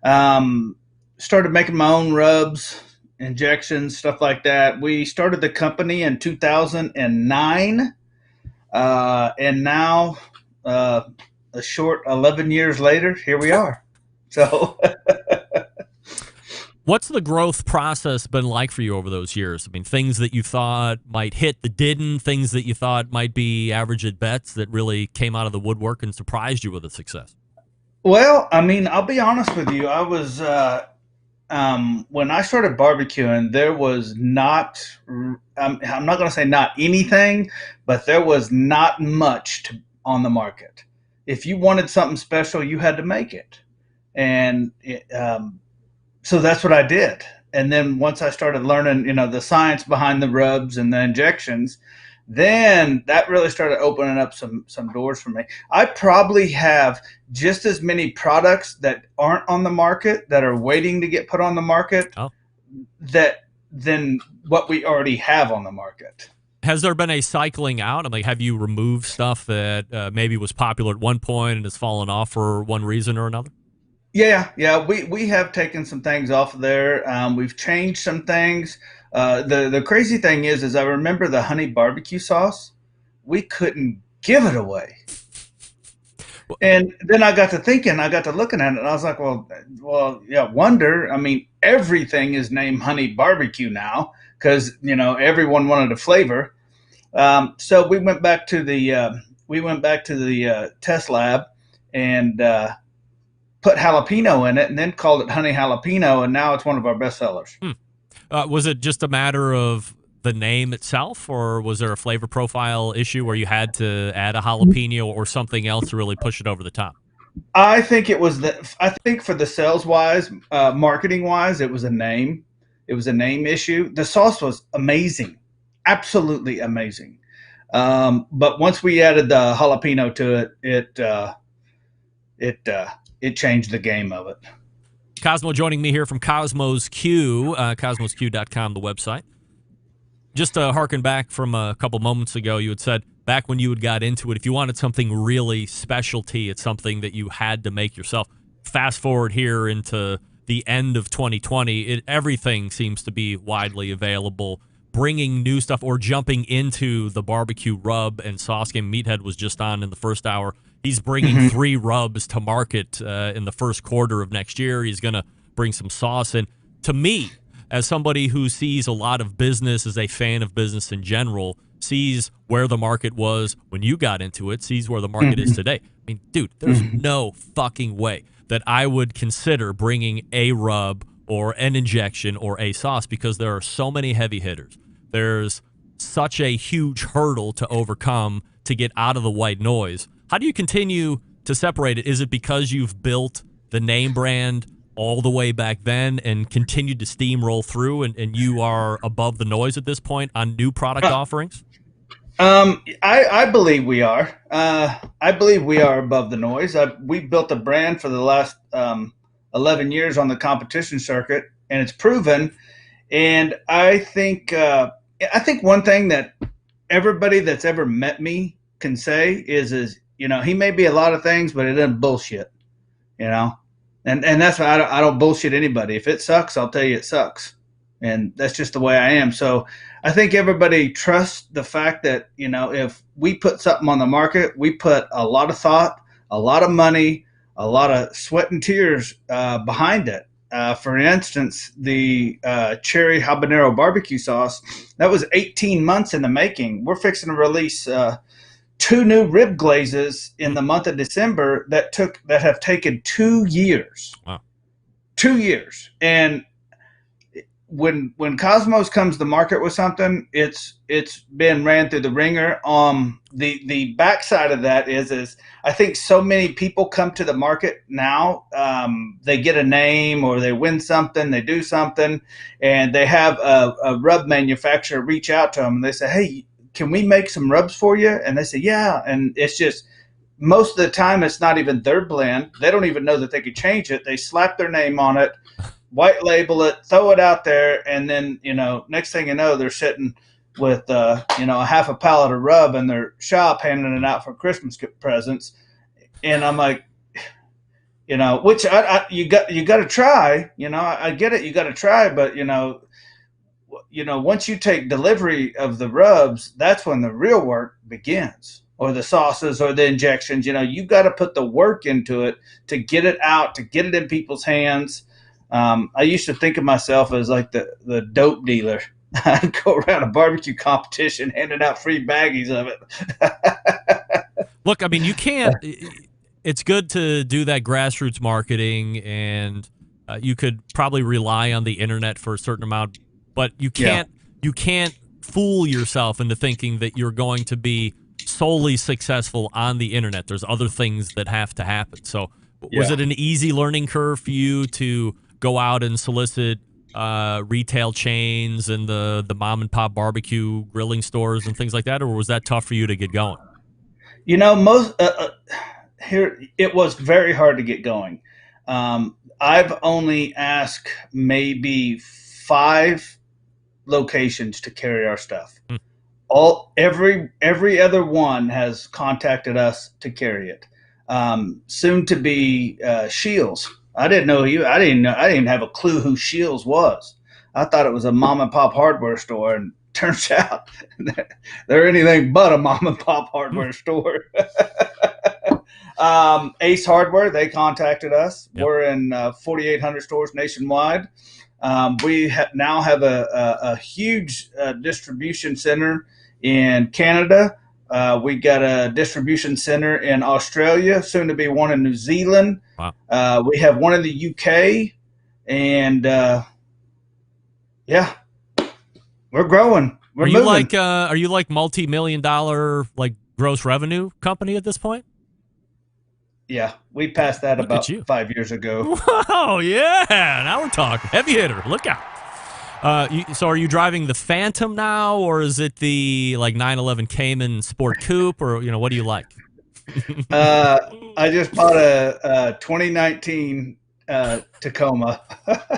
Started making my own rubs, injections, stuff like that. We started the company in 2009, and now a short 11 years later, here we are. So what's the growth process been like for you over those years? I mean, things that you thought might hit that didn't, things that you thought might be average at bets that really came out of the woodwork and surprised you with a success. Well, I mean, I'll be honest with you. I was when I started barbecuing, there was not, I'm not going to say not anything, but there was not much on the market. If you wanted something special, you had to make it. And so that's what I did. And then once I started learning, the science behind the rubs and the injections, then that really started opening up some doors for me. I probably have just as many products that aren't on the market that are waiting to get put on the market than what we already have on the market. Has there been a cycling out? I mean, have you removed stuff that maybe was popular at one point and has fallen off for one reason or another? Yeah. We have taken some things off of there. We've changed some things. The crazy thing is I remember the honey barbecue sauce. We couldn't give it away. And then I got to thinking, I got to looking at it, and I was like, well, yeah, wonder. I mean, everything is named honey barbecue now because, everyone wanted a flavor. So we went back to the test lab and put jalapeno in it, and then called it honey jalapeno, and now it's one of our best sellers. Was it just a matter of the name itself, or was there a flavor profile issue where you had to add a jalapeno or something else to really push it over the top? I think it was I think for the sales wise, marketing wise, it was a name. It was a name issue. The sauce was amazing, absolutely amazing. But once we added the jalapeno to it, it changed the game of it. Kosmo joining me here from Kosmo's Q, kosmosq.com, the website. Just to harken back from a couple moments ago, you had said back when you had got into it, if you wanted something really specialty, it's something that you had to make yourself. Fast forward here into the end of 2020, everything seems to be widely available. Bringing new stuff or jumping into the barbecue rub and sauce game. Meathead was just on in the first hour. He's bringing 3 rubs to market in the first quarter of next year. He's going to bring some sauce in. To me, as somebody who sees a lot of business, as a fan of business in general, sees where the market was when you got into it, sees where the market is today. I mean, dude, there's no fucking way that I would consider bringing a rub or an injection or a sauce because there are so many heavy hitters. There's such a huge hurdle to overcome to get out of the white noise. How do you continue to separate it? Is it because you've built the name brand all the way back then and continued to steamroll through and you are above the noise at this point on new product offerings? I believe we are. I believe we are above the noise. We built a brand for the last 11 years on the competition circuit, and it's proven. And I think one thing that everybody that's ever met me can say is he may be a lot of things, but it isn't bullshit, and that's why I don't bullshit anybody. If it sucks, I'll tell you it sucks, and that's just the way I am. So I think everybody trusts the fact that if we put something on the market, we put a lot of thought, a lot of money, a lot of sweat and tears behind it. For instance, the cherry habanero barbecue sauce, that was 18 months in the making. We're fixing to release 2 new rib glazes in the month of December that have taken 2 years. Wow. 2 years. And when Cosmos comes to market with something, it's been ran through the ringer. The backside of that is I think so many people come to the market now. They get a name or they win something, they do something, and they have a rub manufacturer reach out to them and they say, "Hey, can we make some rubs for you?" And they say, "Yeah." And it's just most of the time it's not even their blend. They don't even know that they could change it. They slap their name on it, white label it, throw it out there, and then next thing you know, they're sitting with a half a pallet of rub in their shop, handing it out for Christmas presents. And I'm like, which you got to try. I get it, you got to try, but once you take delivery of the rubs, that's when the real work begins. Or the sauces or the injections. You got to put the work into it to get it out, to get it in people's hands. I used to think of myself as like the dope dealer. I'd go around a barbecue competition handing out free baggies of it. Look, I mean, you can't. It's good to do that grassroots marketing, and you could probably rely on the internet for a certain amount, but you can't. You can't fool yourself into thinking that you're going to be solely successful on the internet. There's other things that have to happen. So, was it an easy learning curve for you to go out and solicit retail chains and the mom and pop barbecue grilling stores and things like that, or was that tough for you to get going? Most here it was very hard to get going. I've only asked maybe 5 locations to carry our stuff. Every other one has contacted us to carry it. Soon to be Shields. I didn't know you. I didn't have a clue who Shields was. I thought it was a mom and pop hardware store, and turns out they're anything but a mom and pop hardware store. Ace Hardware, they contacted us. Yep. We're in 4,800 stores nationwide. We now have a huge distribution center in Canada. We got a distribution center in Australia, soon to be one in New Zealand. Wow. We have one in the UK, and we're growing. We're moving. Are you like multi-million-dollar like gross revenue company at this point? Yeah, we passed that about 5 years ago. Oh yeah, now we're talking. Heavy hitter. Look out. So are you driving the Phantom now, or is it the 911 Cayman Sport Coupe, or what do you like? I just bought a 2019 Tacoma.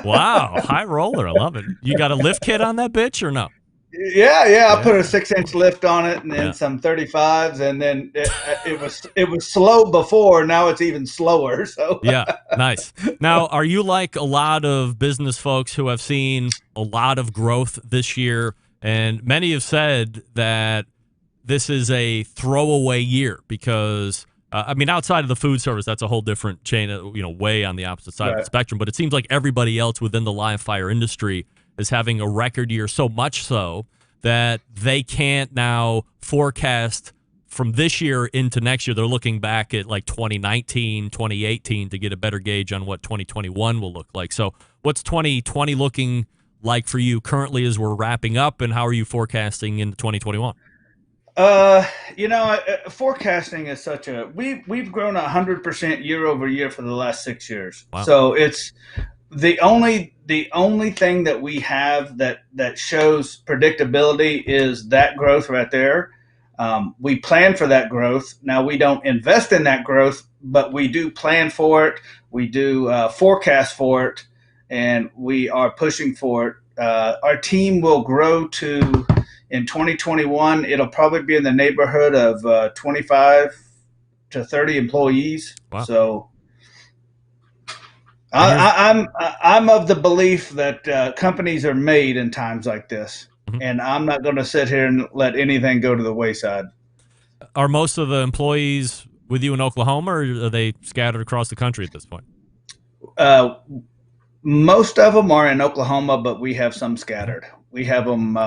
Wow, high roller. I love it. You got a lift kit on that bitch or no? Yeah. I put a 6-inch lift on it and then some 35s, and then it was slow before. Now it's even slower. So yeah, nice. Now, are you like a lot of business folks who have seen a lot of growth this year, and many have said that this is a throwaway year because outside of the food service, that's a whole different chain, way on the opposite side of the spectrum. But it seems like everybody else within the live fire industry is having a record year, so much so that they can't now forecast from this year into next year. They're looking back at 2019, 2018 to get a better gauge on what 2021 will look like. So what's 2020 looking like for you currently as we're wrapping up, and how are you forecasting into 2021? Forecasting is such a we've grown 100% year over year for the last 6 years. Wow. So it's the only thing that we have that shows predictability is that growth right there. We plan for that growth. Now, we don't invest in that growth, but we do plan for it. We do forecast for it, and we are pushing for it. Our team will grow to, in 2021, it'll probably be in the neighborhood of 25 to 30 employees. Wow. So I'm of the belief that companies are made in times like this, and I'm not going to sit here and let anything go to the wayside. Are most of the employees with you in Oklahoma, or are they scattered across the country at this point? Most of them are in Oklahoma, but we have some scattered. We have them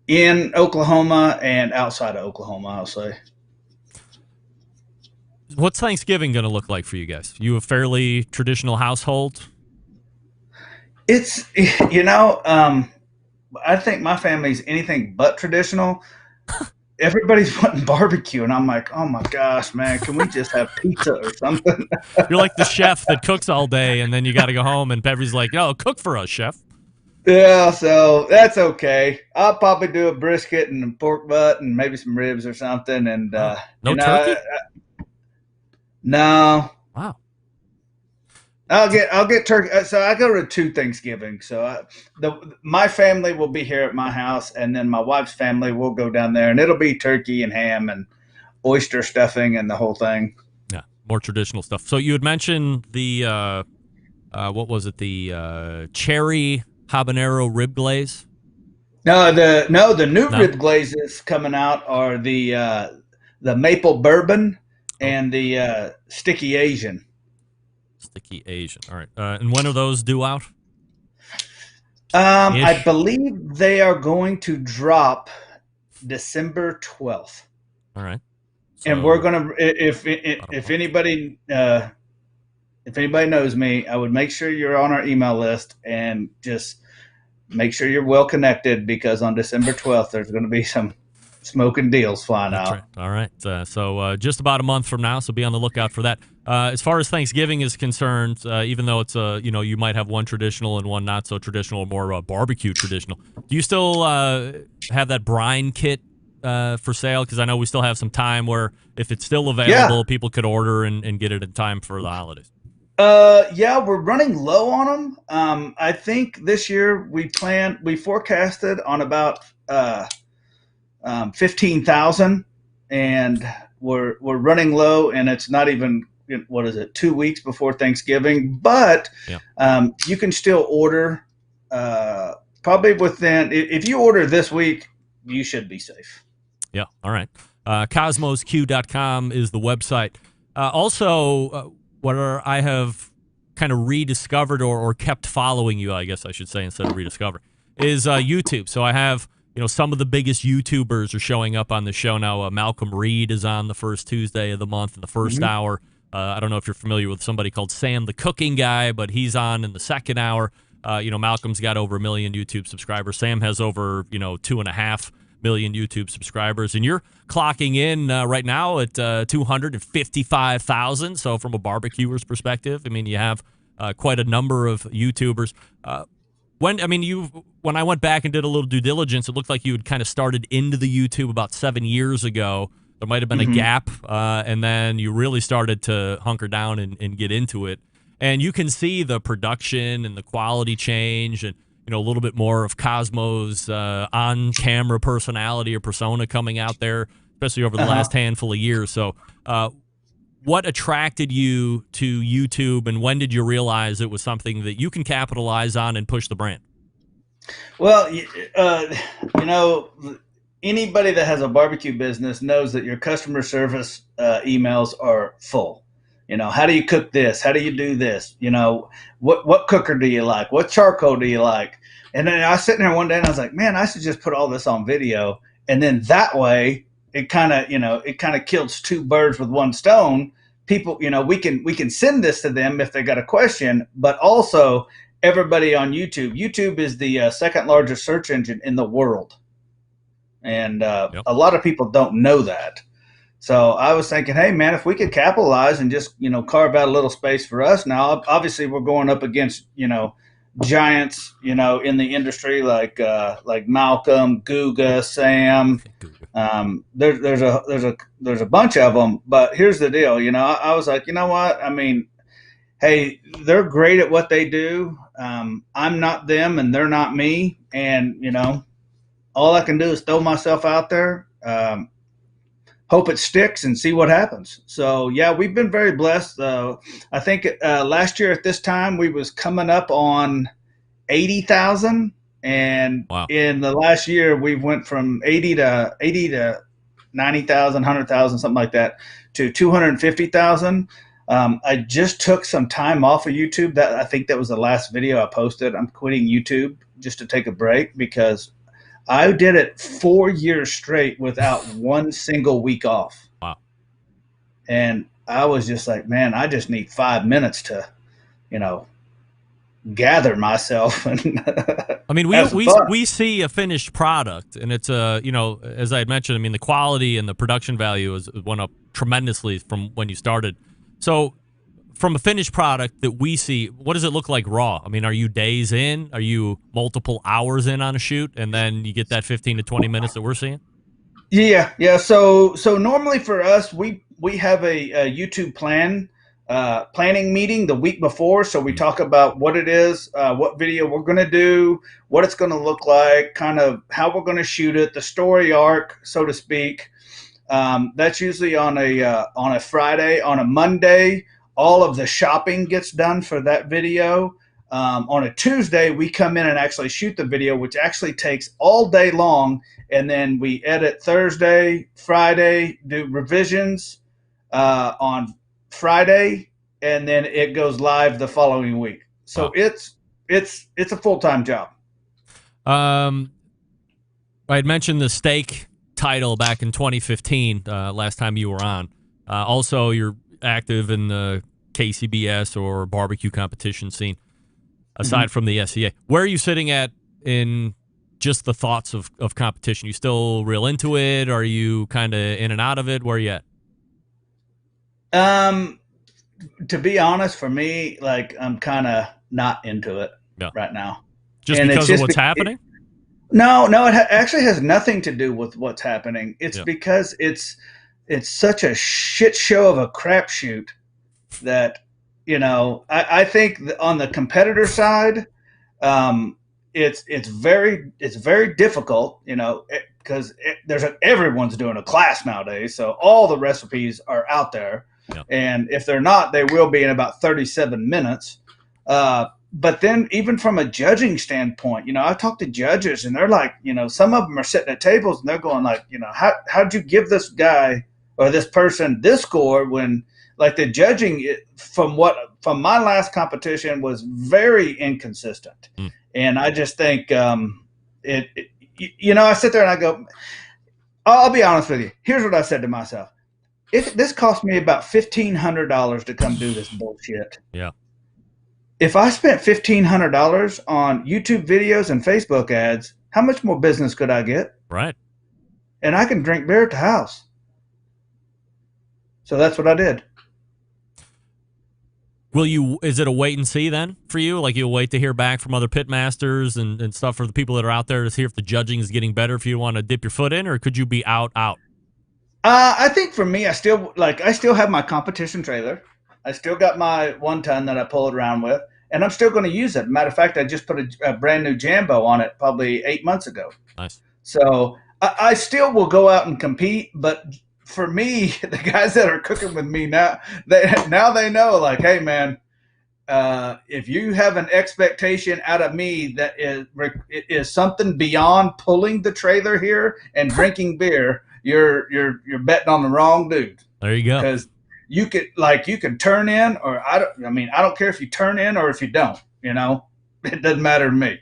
in Oklahoma and outside of Oklahoma, I'll say. What's Thanksgiving going to look like for you guys? You a fairly traditional household? It's, I think my family's anything but traditional. Everybody's wanting barbecue, and I'm like, oh my gosh, man, can we just have pizza or something? You're like the chef that cooks all day, and then you got to go home, and Beverly's like, "Oh, cook for us, chef." Yeah, so that's okay. I'll probably do a brisket and a pork butt and maybe some ribs or something. And no turkey? No. Wow. I'll get turkey. So I go to 2 Thanksgiving. So my family will be here at my house, and then my wife's family will go down there, and it'll be turkey and ham and oyster stuffing and the whole thing. Yeah, more traditional stuff. So you had mentioned the what was it? The cherry habanero rib glaze. No, the new rib glazes coming out are the maple bourbon and the sticky Asian. Sticky Asian. All right. And when are those due out? I believe they are going to drop December 12th. All right. So, and we're gonna if anybody knows me, I would make sure you're on our email list and just make sure you're well connected, because on December 12th there's going to be some smoking deals flying out. Right. All right. So just about a month from now, so be on the lookout for that. As far as Thanksgiving is concerned, even though it's you might have one traditional and one not so traditional, or more barbecue traditional. Do you still have that brine kit for sale? Because I know we still have some time where if it's still available, people could order and get it in time for the holidays. Yeah, we're running low on them. I think this year we forecasted on about 15,000, and we're running low, and it's not even, 2 weeks before Thanksgiving, but you can still order probably within, if you order this week, you should be safe. Yeah. All right. Cosmosq.com is the website. Also, what I have kind of rediscovered or kept following you, I guess I should say, instead of rediscover, is YouTube. So I have, some of the biggest YouTubers are showing up on the show now. Malcolm Reed is on the first Tuesday of the month in the first hour. I don't know if you're familiar with somebody called Sam the Cooking Guy, but he's on in the second hour. Malcolm's got over 1 million YouTube subscribers. Sam has over, 2.5 million YouTube subscribers, and you're clocking in right now at 255,000. So from a barbecuer's perspective, I mean, you have quite a number of YouTubers. When I went back and did a little due diligence, it looked like you had kind of started into the YouTube about 7 years ago. There might have been a gap, and then you really started to hunker down and get into it. And you can see the production and the quality change, and a little bit more of Kosmo's on-camera personality or persona coming out there, especially over the last handful of years. So what attracted you to YouTube, and when did you realize it was something that you can capitalize on and push the brand? Well, anybody that has a barbecue business knows that your customer service emails are full. How do you cook this? How do you do this? What cooker do you like? What charcoal do you like? And then I was sitting there one day and I was like, man, I should just put all this on video. And then that way it kind of kills 2 birds with 1 stone. People, we can send this to them if they got a question, but also everybody on YouTube. YouTube is the second largest search engine in the world. And a lot of people don't know that. So I was thinking, hey, man, if we could capitalize and just, carve out a little space for us. Now, obviously, we're going up against, giants, in the industry like Malcolm, Guga, Sam. There's a bunch of them, but here's the deal. I was like, you know what? I mean, hey, they're great at what they do. I'm not them, and they're not me. And all I can do is throw myself out there, hope it sticks, and see what happens. So yeah, we've been very blessed. I think last year at this time we was coming up on 80,000, and in the last year we went from 80 to 90,000, 100,000, something like that, to 250,000. I just took some time off of YouTube. I think that was the last video I posted. I'm quitting YouTube just to take a break because I did it 4 years straight without one single week off. Wow. And I was just like, man, I just need 5 minutes to, gather myself. And I mean, we see a finished product, and it's as I had mentioned, I mean, the quality and the production value has went up tremendously from when you started. So from a finished product that we see, what does it look like raw? I mean, are you days in? Are you multiple hours in on a shoot, and then you get that 15 to 20 minutes that we're seeing? Yeah. So normally for us, we have a YouTube planning meeting the week before. So we talk about what it is, what video we're going to do, what it's going to look like, kind of how we're going to shoot it, the story arc, so to speak. That's usually on a Friday. On a Monday, all of the shopping gets done for that video. On a Tuesday, we come in and actually shoot the video, which actually takes all day long. And then we edit Thursday, Friday, do revisions on Friday, and then it goes live the following week. So it's a full-time job. I had mentioned the steak title back in 2015, last time you were on. Also, you're active in the KCBS or barbecue competition scene, aside from the SCA. Where are you sitting at in just the thoughts of competition? You still real into it? Are you kind of in and out of it? Where are you at? To be honest, for me, like, I'm kind of not into it right now. Just because of what's happening? No, it actually has nothing to do with what's happening. It's because it's such a shit show of a crapshoot that, I think on the competitor side, it's very difficult, because everyone's doing a class nowadays. So all the recipes are out there. And if they're not, they will be in about 37 minutes. But then even from a judging standpoint, I've talked to judges and they're like, some of them are sitting at tables and they're going like, how'd you give this guy or this person this score when, like, the judging from my last competition was very inconsistent. And I just think I sit there and I go, I'll be honest with you. Here's what I said to myself. This cost me about $1,500 to come do this bullshit. Yeah. If I spent $1,500 on YouTube videos and Facebook ads, how much more business could I get? Right. And I can drink beer at the house. So that's what I did. Is it a wait and see then for you? Like, you'll wait to hear back from other pit masters and stuff for the people that are out there to see if the judging is getting better, if you want to dip your foot in, or could you be out? I think for me, I still have my competition trailer. I still got my 1 ton that I pull it around with, and I'm still going to use it. Matter of fact, I just put a brand new Jambo on it probably 8 months ago. Nice. So I still will go out and compete, but for me, the guys that are cooking with me now, they know, like, hey man, if you have an expectation out of me that is something beyond pulling the trailer here and drinking beer, you're betting on the wrong dude. There you go. Because you could turn in, or I don't care if you turn in or if you don't. It doesn't matter to me.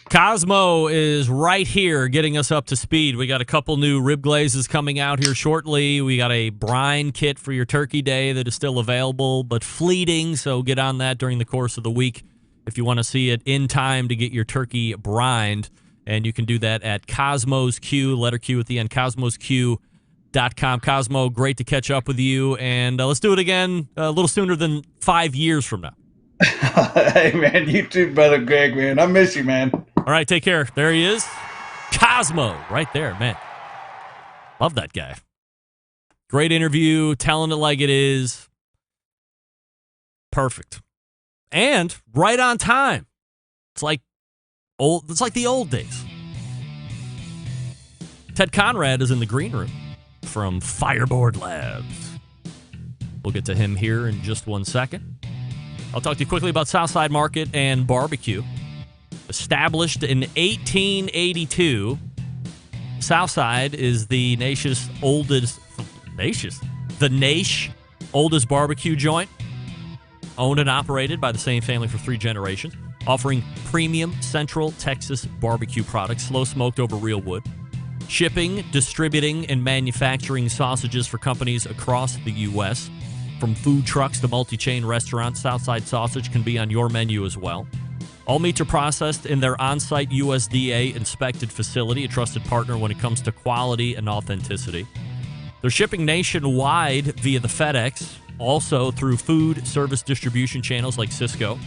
Kosmo is right here getting us up to speed. We got a couple new rib glazes coming out here shortly. We got a brine kit for your turkey day that is still available, but fleeting, so get on that during the course of the week if you want to see it in time to get your turkey brined. And you can do that at Kosmo's Q, letter Q at the end, KosmosQ.com. Kosmo, great to catch up with you. And let's do it again a little sooner than 5 years from now. Hey, man, you too, brother Greg, man. I miss you, man. All right, take care. There he is. Cosmo, right there, man. Love that guy. Great interview, telling it like it is. Perfect. And right on time. It's like the old days. Ted Conrad is in the green room from Fireboard Labs. We'll get to him here in just 1 second. I'll talk to you quickly about Southside Market and Barbecue. Established in 1882, Southside is the nation's oldest barbecue joint, owned and operated by the same family for 3 generations, offering premium Central Texas barbecue products, slow smoked over real wood, shipping, distributing, and manufacturing sausages for companies across the U.S. From food trucks to multi-chain restaurants, Southside Sausage can be on your menu as well. All meats are processed in their on-site USDA-inspected facility, a trusted partner when it comes to quality and authenticity. They're shipping nationwide via the FedEx, also through food service distribution channels like Sysco,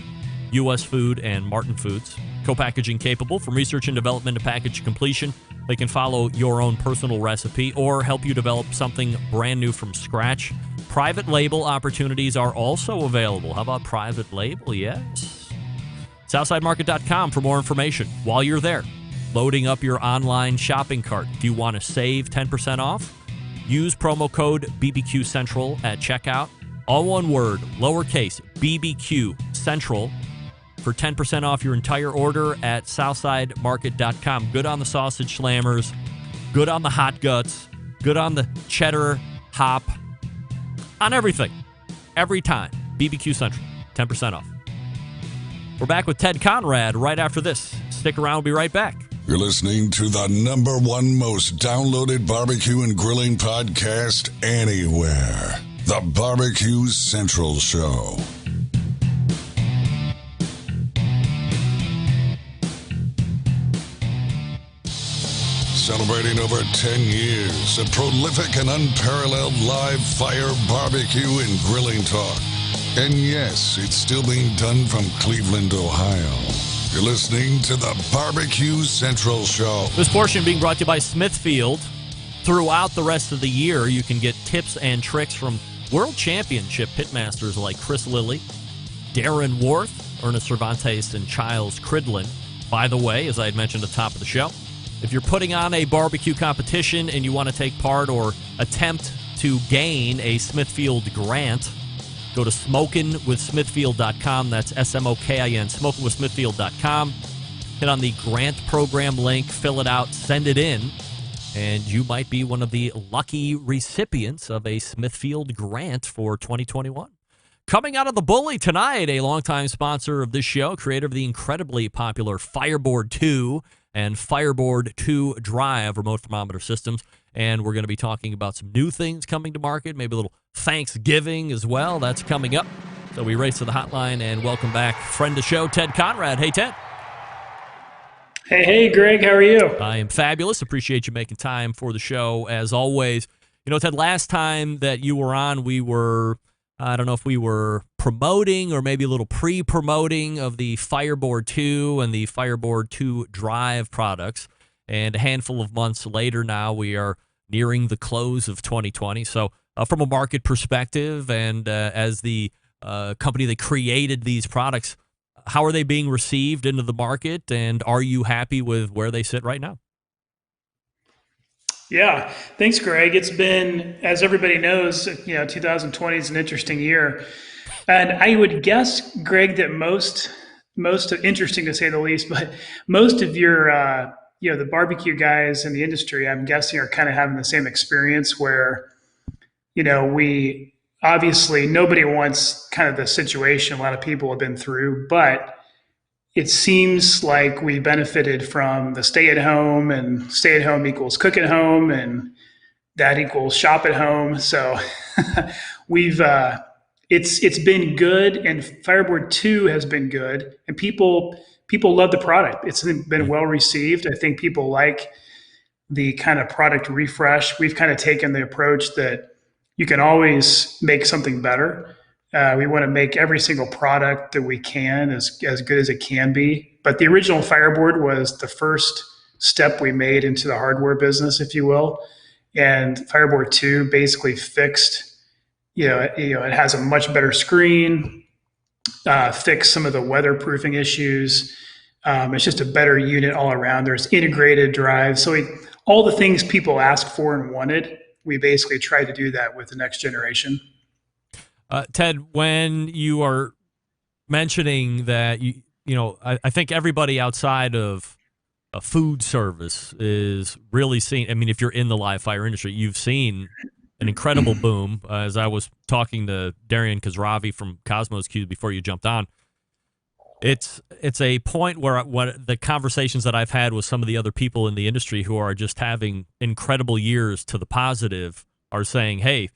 U.S. Food, and Martin Foods. Co-packaging capable from research and development to package completion. They can follow your own personal recipe or help you develop something brand new from scratch. Private label opportunities are also available. How about private label? Yes. SouthsideMarket.com for more information. While you're there, loading up your online shopping cart. If you want to save 10% off, use promo code BBQ Central at checkout. All one word, lowercase, BBQ Central for 10% off your entire order at SouthsideMarket.com. Good on the sausage slammers, good on the hot guts, good on the cheddar hop, on everything, every time. BBQ Central, 10% off. We're back with Ted Conrad right after this. Stick around, we'll be right back. You're listening to the #1 most downloaded barbecue and grilling podcast anywhere. The BBQ Central Show. Celebrating over 10 years of prolific and unparalleled live fire barbecue and grilling talk. And yes, it's still being done from Cleveland, Ohio. You're listening to the BBQ Central Show. This portion being brought to you by Smithfield. Throughout the rest of the year, you can get tips and tricks from World Championship pitmasters like Chris Lilly, Darren Worth, Ernest Cervantes, and Childs Cridlin. By the way, as I had mentioned at the top of the show, if you're putting on a barbecue competition and you want to take part or attempt to gain a Smithfield grant, go to smokinwithsmithfield.com. That's SMOKIN, smokinwithsmithfield.com. Hit on the grant program link, fill it out, send it in, and you might be one of the lucky recipients of a Smithfield grant for 2021. Coming out of the Bully tonight, a longtime sponsor of this show, creator of the incredibly popular Fireboard 2 and Fireboard 2 Drive remote thermometer systems. And we're going to be talking about some new things coming to market, maybe a little Thanksgiving as well. That's coming up. So we race to the hotline and welcome back friend of the show, Ted Conrad. Hey, Ted. Hey, Greg. How are you? I am fabulous. Appreciate you making time for the show, as always. You know, Ted, last time that you were on, we were, I don't know if we were promoting or maybe a little pre-promoting of the Fireboard 2 and the Fireboard 2 Drive products. And a handful of months later now, we are nearing the close of 2020. So from a market perspective and as the company that created these products, how are they being received into the market? And are you happy with where they sit right now? Yeah, thanks, Greg. It's been, as everybody knows, 2020 is an interesting year. And I would guess, Greg, that most interesting to say the least, but most of your the barbecue guys in the industry, I'm guessing, are kind of having the same experience where, we obviously nobody wants kind of the situation a lot of people have been through, but it seems like we benefited from the stay at home, and stay at home equals cook at home, and that equals shop at home. So we've, it's been good, and Fireboard 2 has been good, and people love the product. It's been well received. I think people like the kind of product refresh. We've kind of taken the approach that you can always make something better. We want to make every single product that we can as good as it can be. But the original Fireboard was the first step we made into the hardware business, if you will. And Fireboard 2 basically fixed, it has a much better screen, fixed some of the weatherproofing issues. It's just a better unit all around. There's integrated drives. So all the things people asked for and wanted, we basically tried to do that with the next generation. Ted, when you are mentioning that, I think everybody outside of a food service is really seeing, I mean, if you're in the live fire industry, you've seen an incredible boom. As I was talking to Darian Khosravi from Kosmo's Q before you jumped on, it's a point where what the conversations that I've had with some of the other people in the industry who are just having incredible years to the positive are saying, hey,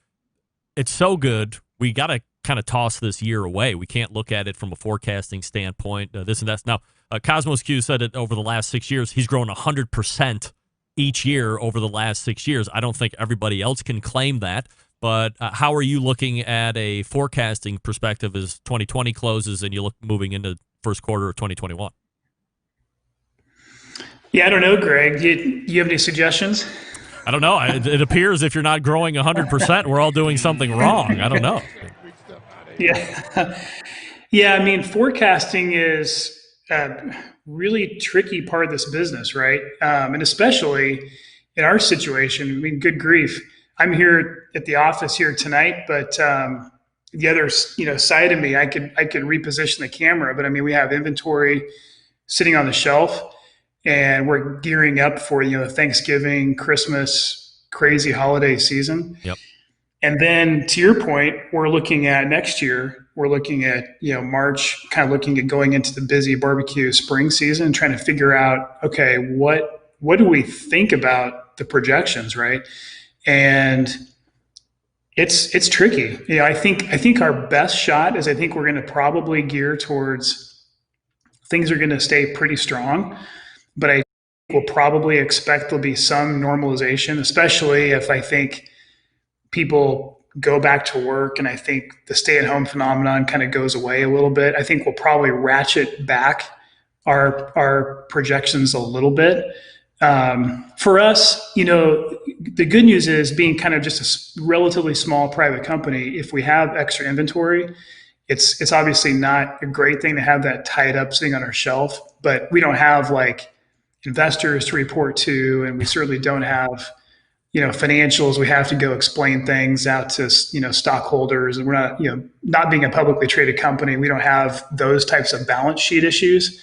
it's so good, we got to kind of toss this year away. We can't look at it from a forecasting standpoint, this and that. Now, Cosmos Q said it over the last 6 years, he's grown 100% each year over the last 6 years. I don't think everybody else can claim that, but how are you looking at a forecasting perspective as 2020 closes and you look moving into first quarter of 2021? Yeah, I don't know, Greg. Do you have any suggestions? I don't know. It appears if you're not growing 100%, we're all doing something wrong. I don't know. Yeah. Yeah, I mean, forecasting is a really tricky part of this business, right? And especially in our situation, I mean, good grief. I'm here at the office here tonight, but the other, side of me, I could reposition the camera, but I mean, we have inventory sitting on the shelf and we're gearing up for, the Thanksgiving, Christmas, crazy holiday season. Yep. And then to your point, we're looking at next year, we're looking at, March, kind of looking at going into the busy barbecue spring season, trying to figure out, okay, what do we think about the projections, right? And it's tricky. I think our best shot is I think we're going to probably gear towards things are going to stay pretty strong, but I will probably expect there'll be some normalization, especially if I think people go back to work and I think the stay-at-home phenomenon kind of goes away a little bit. I think we'll probably ratchet back our projections a little bit. For us, the good news is being kind of just a relatively small private company, if we have extra inventory, it's obviously not a great thing to have that tied up sitting on our shelf, but we don't have like investors to report to, and we certainly don't have financials. We have to go explain things out to, stockholders, and we're not, not being a publicly traded company, we don't have those types of balance sheet issues.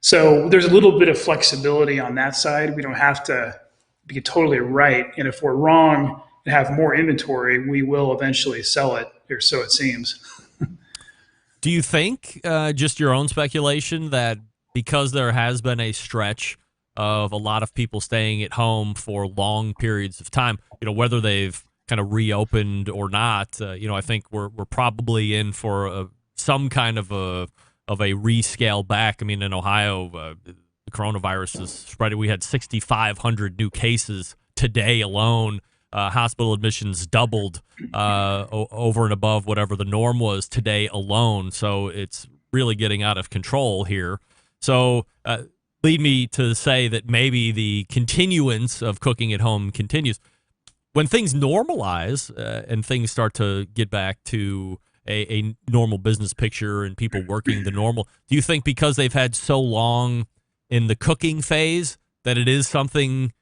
So there's a little bit of flexibility on that side. We don't have to be totally right. And if we're wrong and have more inventory, we will eventually sell it, or so it seems. Do you think, just your own speculation, that because there has been a stretch of a lot of people staying at home for long periods of time, whether they've kind of reopened or not, I think we're probably in for some kind of a rescale back. I mean, in Ohio, the coronavirus is spreading. We had 6,500 new cases today alone. Hospital admissions doubled over and above whatever the norm was today alone. So it's really getting out of control here. So lead me to say that maybe the continuance of cooking at home continues. When things normalize and things start to get back to a normal business picture and people working the normal, do you think because they've had so long in the cooking phase that it is something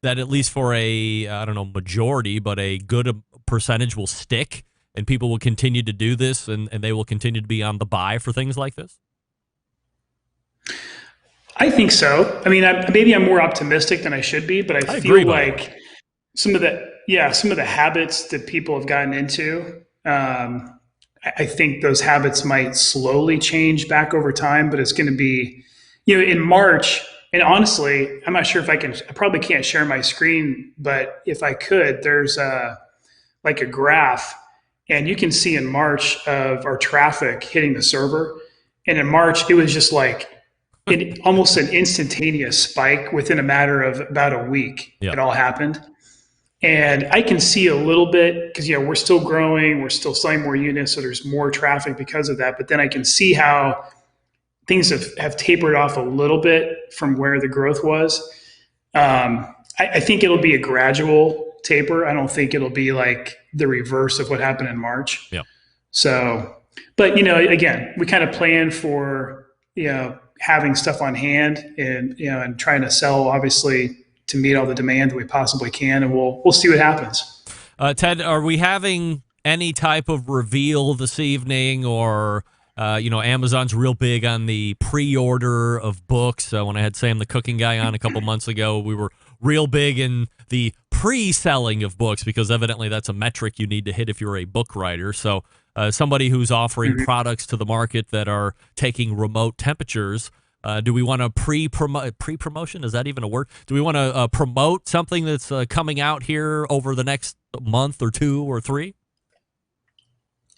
that at least for a, majority, but a good percentage will stick and people will continue to do this and they will continue to be on the buy for things like this? I think so. I mean, maybe I'm more optimistic than I should be, but I feel like some of the habits that people have gotten into, I think those habits might slowly change back over time, but it's going to be, in March. And honestly, I'm not sure if I probably can't share my screen, but if I could, there's like a graph, and you can see in March of our traffic hitting the server. And in March, it was just like almost an instantaneous spike within a matter of about a week. Yep. It all happened. And I can see a little bit because, we're still growing, we're still selling more units, so there's more traffic because of that. But then I can see how things have tapered off a little bit from where the growth was. I think it'll be a gradual taper. I don't think it'll be like the reverse of what happened in March. Yeah. So, but again, we kind of plan for having stuff on hand and and trying to sell, obviously, to meet all the demand that we possibly can, and we'll see what happens. Ted, are we having any type of reveal this evening, or Amazon's real big on the pre-order of books? When I had Sam the Cooking Guy on a couple months ago, we were real big in the pre-selling of books because evidently that's a metric you need to hit if you're a book writer. So somebody who's offering products to the market that are taking remote temperatures, do we want to pre-promotion? Is that even a word? Do we want to promote something that's coming out here over the next month or 2 or 3?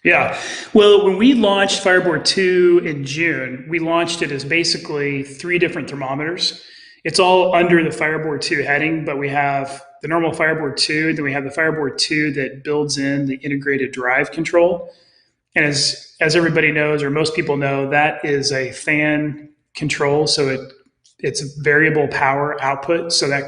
Yeah. Well, when we launched Fireboard 2 in June, we launched it as basically 3 different thermometers. It's all under the Fireboard 2 heading, but we have the normal Fireboard 2, and then we have the Fireboard 2 that builds in the integrated drive control. And as everybody knows, or most people know, that is a fan control. So it's variable power output, so that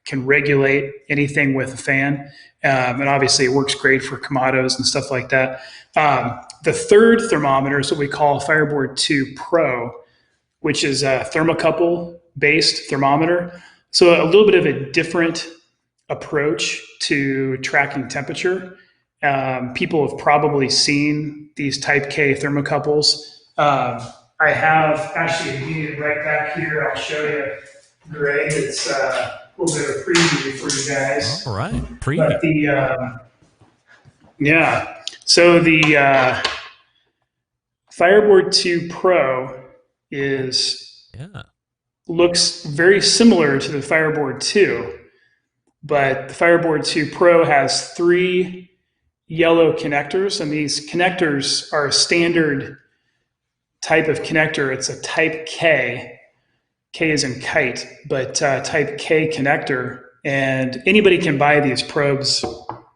can regulate anything with a fan. And obviously it works great for Kamados and stuff like that. The third thermometer is what we call Fireboard 2 Pro, which is a thermocouple-based thermometer. So a little bit of a different approach to tracking temperature. People have probably seen these Type K thermocouples. I have actually a unit right back here. I'll show you, Greg. It's a little bit of a preview for you guys. All right, preview. But so the Fireboard 2 Pro looks very similar to the Fireboard 2, but the Fireboard 2 Pro has 3 yellow connectors, and these connectors are a standard type of connector. It's a Type K. K is in kite, but Type K connector, and anybody can buy these probes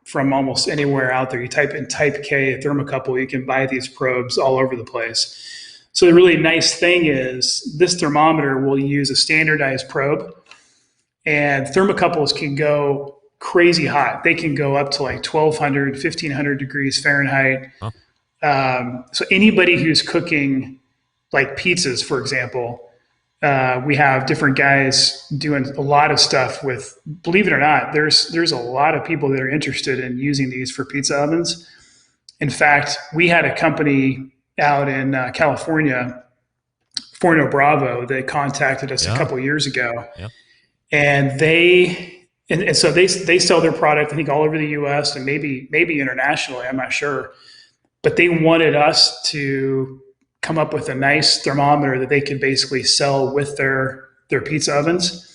from almost anywhere out there. You type in Type K thermocouple, you can buy these probes all over the place. So the really nice thing is this thermometer will use a standardized probe, and thermocouples can go crazy hot. They can go up to like 1,200, 1,500 degrees Fahrenheit. Oh. So anybody who's cooking like pizzas, for example, we have different guys doing a lot of stuff with, believe it or not, there's a lot of people that are interested in using these for pizza ovens. In fact, we had a company out in California, Forno Bravo, that contacted us a couple years ago. Yep. And so they sell their product, I think, all over the US and maybe internationally, I'm not sure. But they wanted us to come up with a nice thermometer that they could basically sell with their pizza ovens.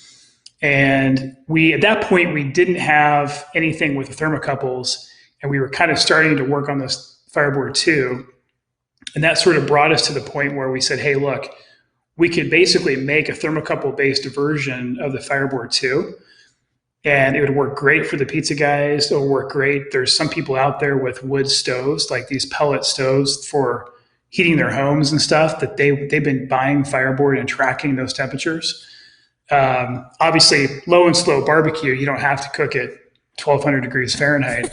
And at that point, we didn't have anything with the thermocouples, and we were kind of starting to work on this Fireboard 2. And that sort of brought us to the point where we said, hey, look, we could basically make a thermocouple-based version of the Fireboard 2. And it would work great for the pizza guys. It'll work great. There's some people out there with wood stoves, like these pellet stoves for heating their homes and stuff, that they've been buying Fireboard and tracking those temperatures. Obviously, low and slow barbecue, you don't have to cook it 1,200 degrees Fahrenheit.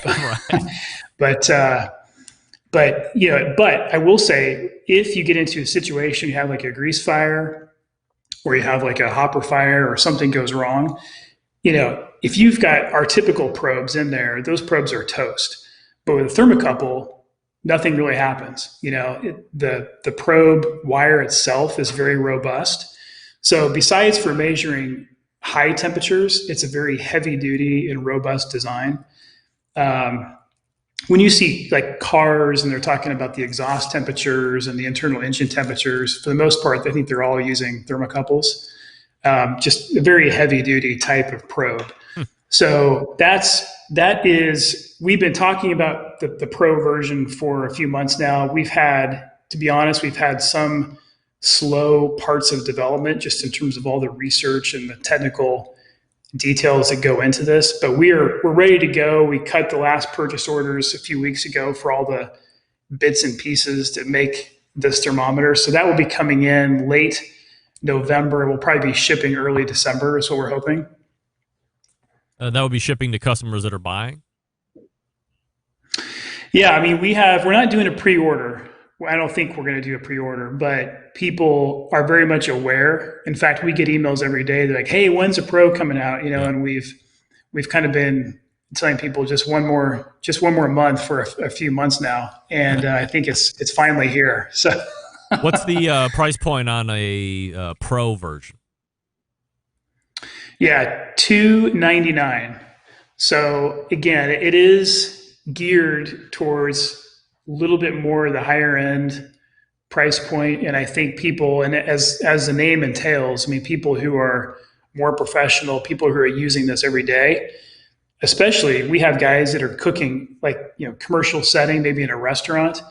But I will say, if you get into a situation, you have like a grease fire, or you have like a hopper fire, or something goes wrong, if you've got our typical probes in there, those probes are toast. But with a thermocouple, nothing really happens. The probe wire itself is very robust. So besides for measuring high temperatures, it's a very heavy duty and robust design. When you see like cars and they're talking about the exhaust temperatures and the internal engine temperatures, for the most part, I think they're all using thermocouples. Just a very heavy duty type of probe. So we've been talking about the Pro version for a few months now. To be honest, we've had some slow parts of development just in terms of all the research and the technical details that go into this, but we're ready to go. We cut the last purchase orders a few weeks ago for all the bits and pieces that make this thermometer. So that will be coming in late November. We'll probably be shipping early December is what we're hoping. That will be shipping to customers that are buying? Yeah, I mean, we're not doing a pre-order. I don't think we're going to do a pre-order, but people are very much aware. In fact, we get emails every day. They're like, "Hey, when's a Pro coming out?" And we've kind of been telling people just one more month for a few months now, and I think it's finally here. So, what's the price point on a Pro version? Yeah, $299. So again, it is geared towards a little bit more the higher end price point, and I think people, and as the name entails, I mean, people who are more professional, people who are using this every day. Especially, we have guys that are cooking, like, commercial setting, maybe in a restaurant.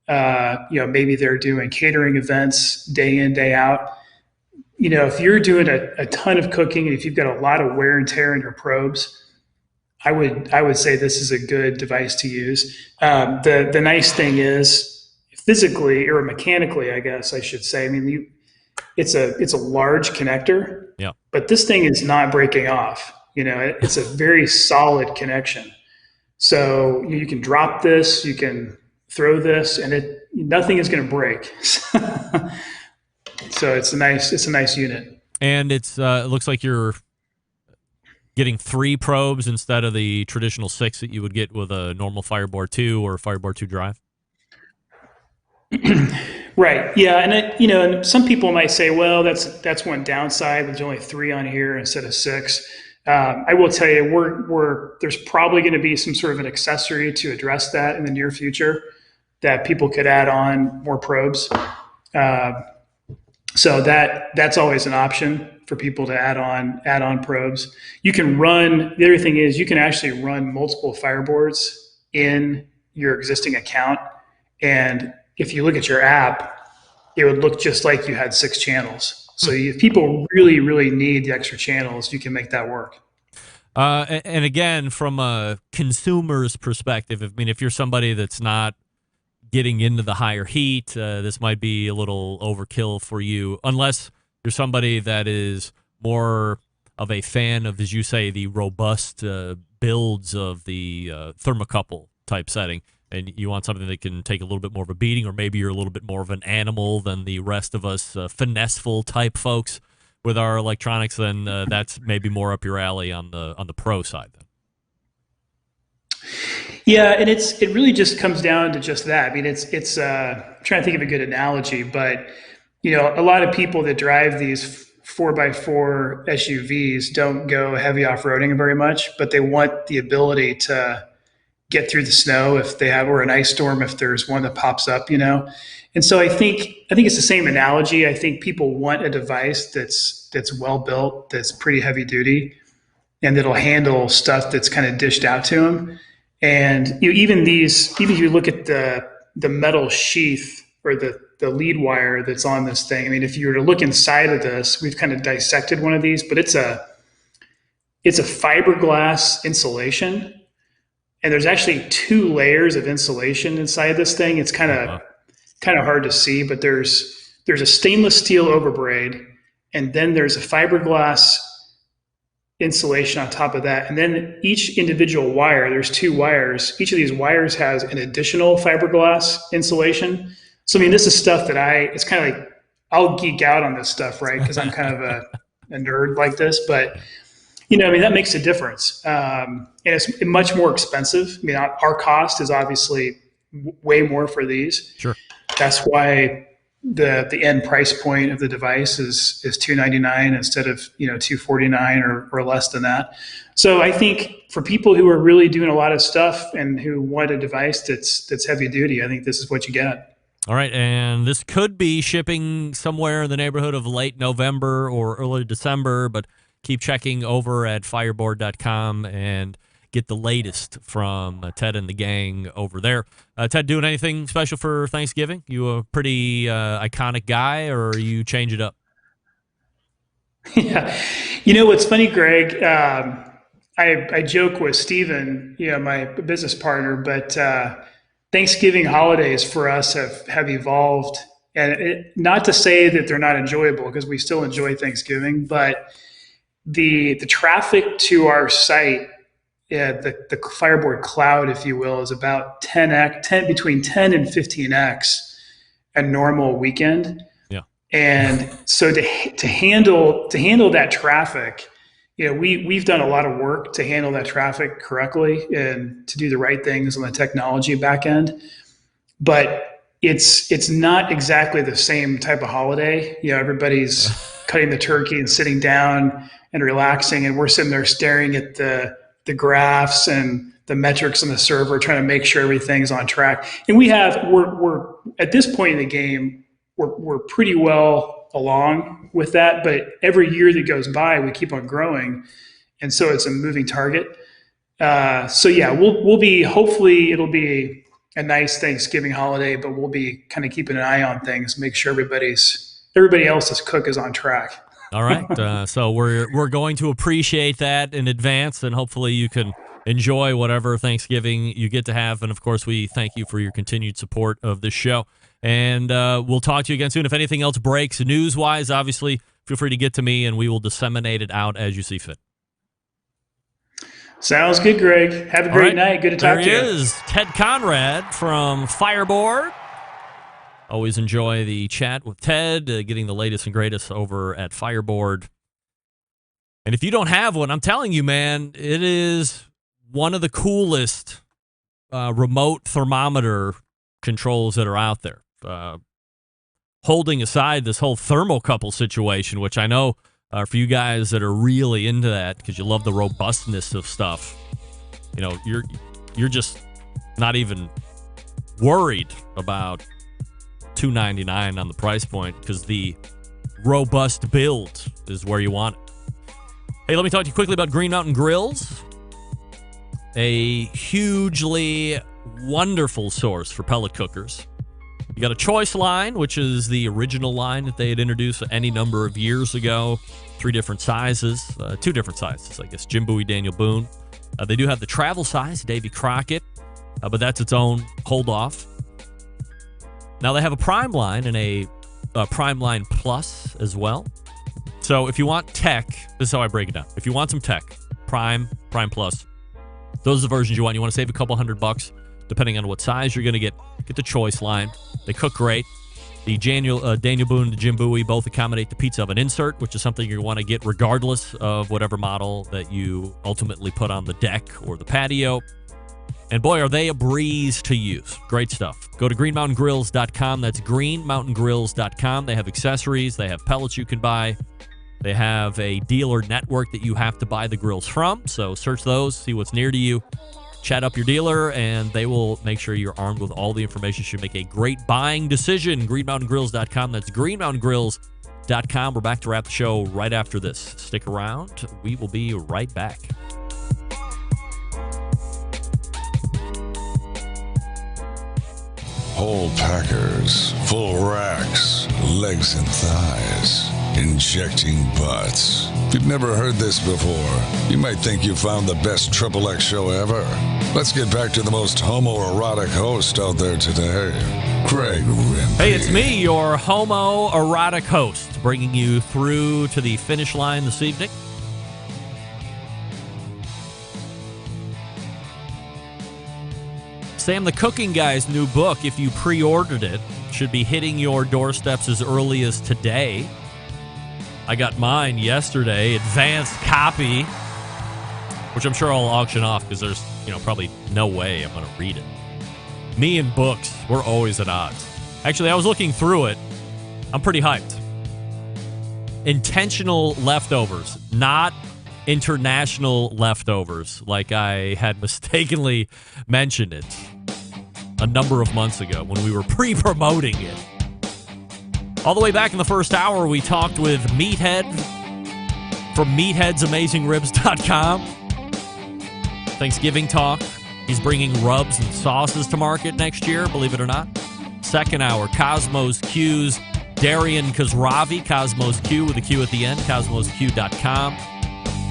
Maybe they're doing catering events day in, day out. If you're doing a ton of cooking and if you've got a lot of wear and tear in your probes, I would say this is a good device to use. The nice thing is, physically or mechanically, I guess I should say, I mean, it's a large connector, yeah, but this thing is not breaking off. It's a very solid connection. So you can drop this, you can throw this, and nothing is going to break. So it's a nice unit. And it looks like you're getting 3 probes instead of the traditional 6 that you would get with a normal Fireboard 2 or Fireboard 2 drive. Right. Yeah. And some people might say, well, that's one downside. There's only 3 on here instead of 6. I will tell you, there's probably going to be some sort of an accessory to address that in the near future that people could add on more probes. So that's always an option for people to add on probes. You can run. The other thing is you can actually run multiple Fireboards in your existing account, and if you look at your app, it would look just like you had 6 channels. So if people really, really need the extra channels, you can make that work. And again, from a consumer's perspective, I mean, if you're somebody that's not getting into the higher heat, this might be a little overkill for you, unless you're somebody that is more of a fan of, as you say, the robust builds of the thermocouple type setting. And you want something that can take a little bit more of a beating, or maybe you're a little bit more of an animal than the rest of us finesseful type folks with our electronics, then that's maybe more up your alley on the Pro side then. Yeah, and it really just comes down to just that. I mean, it's I'm trying to think of a good analogy, but a lot of people that drive these 4x4 SUVs don't go heavy off-roading very much, but they want the ability to get through the snow if they have, or an ice storm if there's one that pops up, And so I think it's the same analogy. I think people want a device that's well built, that's pretty heavy duty, and that'll handle stuff that's kind of dished out to them. And even if you look at the metal sheath or the lead wire that's on this thing, I mean, if you were to look inside of this, we've kind of dissected one of these, but it's a fiberglass insulation. And there's actually 2 layers of insulation inside this thing. It's kind of hard to see, but there's a stainless steel overbraid, and then there's a fiberglass insulation on top of that. And then each individual wire, there's 2 wires. Each of these wires has an additional fiberglass insulation. So, I mean, this is stuff that it's kind of like, I'll geek out on this stuff, right? Because I'm kind of a nerd like this, but that makes a difference. And it's much more expensive. I mean, our cost is obviously way more for these. Sure. That's why the end price point of the device is $299 instead of $249 or less than that. So I think for people who are really doing a lot of stuff and who want a device that's heavy duty, I think this is what you get. All right, and this could be shipping somewhere in the neighborhood of late November or early December, but keep checking over at fireboard.com and get the latest from Ted and the gang over there. Ted, doing anything special for Thanksgiving? You a pretty iconic guy, or you change it up? Yeah. You know what's funny, Greg? I joke with Steven, my business partner, but Thanksgiving holidays for us have evolved. And not to say that they're not enjoyable, because we still enjoy Thanksgiving, but the traffic to our site, the Fireboard cloud, if you will, is about 10x, between 10 and 15x a normal weekend. Yeah. And so to handle that traffic, we've done a lot of work to handle that traffic correctly and to do the right things on the technology back end. But it's not exactly the same type of holiday. Everybody's cutting the turkey and sitting down and relaxing, and we're sitting there staring at the graphs and the metrics on the server, trying to make sure everything's on track. And we're at this point in the game, we're pretty well along with that. But every year that goes by, we keep on growing, and so it's a moving target. So yeah, we'll be, hopefully it'll be a nice Thanksgiving holiday, but we'll be kind of keeping an eye on things, make sure everybody else's cook is on track. All right. So we're going to appreciate that in advance, and hopefully you can enjoy whatever Thanksgiving you get to have. And of course, we thank you for your continued support of this show. And we'll talk to you again soon. If anything else breaks news-wise, obviously, feel free to get to me, and we will disseminate it out as you see fit. Sounds good, Greg. Have a great night. Good to talk to you. There he is, Ted Conrad from Fireboard. Always enjoy the chat with Ted, getting the latest and greatest over at Fireboard. And if you don't have one, I'm telling you, man, it is one of the coolest remote thermometer controls that are out there. Holding aside this whole thermocouple situation, which I know for you guys that are really into that because you love the robustness of stuff, you're just not even worried about $299 on the price point, because the robust build is where you want it. Hey, let me talk to you quickly about Green Mountain Grills, a hugely wonderful source for pellet cookers. You got a choice line, which is the original line that they had introduced any number of years ago. 3 different sizes, 2 different sizes, I guess. Jim Bowie, Daniel Boone. They do have the travel size, Davy Crockett, but that's its own hold-off. Now they have a Prime line and a Prime line Plus as well. So if you want tech, this is how I break it down. If you want some tech, Prime Plus, those are the versions you want. You want to save a couple $100 depending on what size you're going to get the choice line. They cook great. The Daniel Boone and the Jim Bowie both accommodate the pizza oven insert, which is something you want to get regardless of whatever model that you ultimately put on the deck or the patio. And boy, are they a breeze to use. Great stuff. Go to greenmountaingrills.com. That's greenmountaingrills.com. They have accessories. They have pellets you can buy. They have a dealer network that you have to buy the grills from. So search those, see what's near to you. Chat up your dealer, and they will make sure you're armed with all the information to make a great buying decision. greenmountaingrills.com. That's greenmountaingrills.com. We're back to wrap the show right after this. Stick around. We will be right back. Whole packers, full racks, legs and thighs, injecting butts. If you've never heard this before, you might think you found the best XXX show ever. Let's get back to the most homoerotic host out there today, Craig Rimpey. Hey, it's me, your homoerotic host, bringing you through to the finish line this evening. Sam the Cooking Guy's new book, if you pre-ordered it, should be hitting your doorsteps as early as today. I got mine yesterday, advanced copy, which I'm sure I'll auction off because there's, probably no way I'm going to read it. Me and books, we're always at odds. Actually, I was looking through it. I'm pretty hyped. Intentional leftovers, not international leftovers, like I had mistakenly mentioned it a number of months ago when we were pre-promoting it. All the way back in the first hour, we talked with Meathead from meatheadsamangingribs.com. Thanksgiving talk. He's bringing rubs and sauces to market next year, believe it or not. Second hour, Cosmo's Q's Darian Khosravi, Cosmos Q with a Q at the end, cosmosq.com.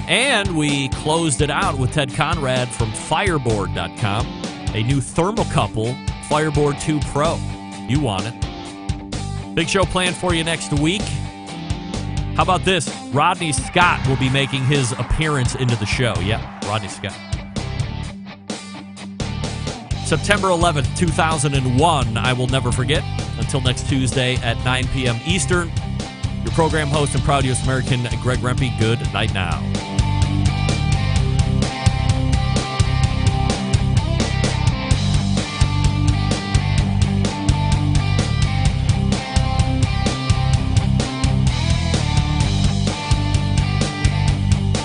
And we closed it out with Ted Conrad from Fireboard.com, a new thermocouple, Fireboard 2 Pro. You want it. Big show planned for you next week. How about this? Rodney Scott will be making his appearance into the show. Yeah, Rodney Scott. September 11th, 2001, I will never forget. Until next Tuesday at 9 p.m. Eastern, your program host and proud U.S. American, Greg Rempe, good night now.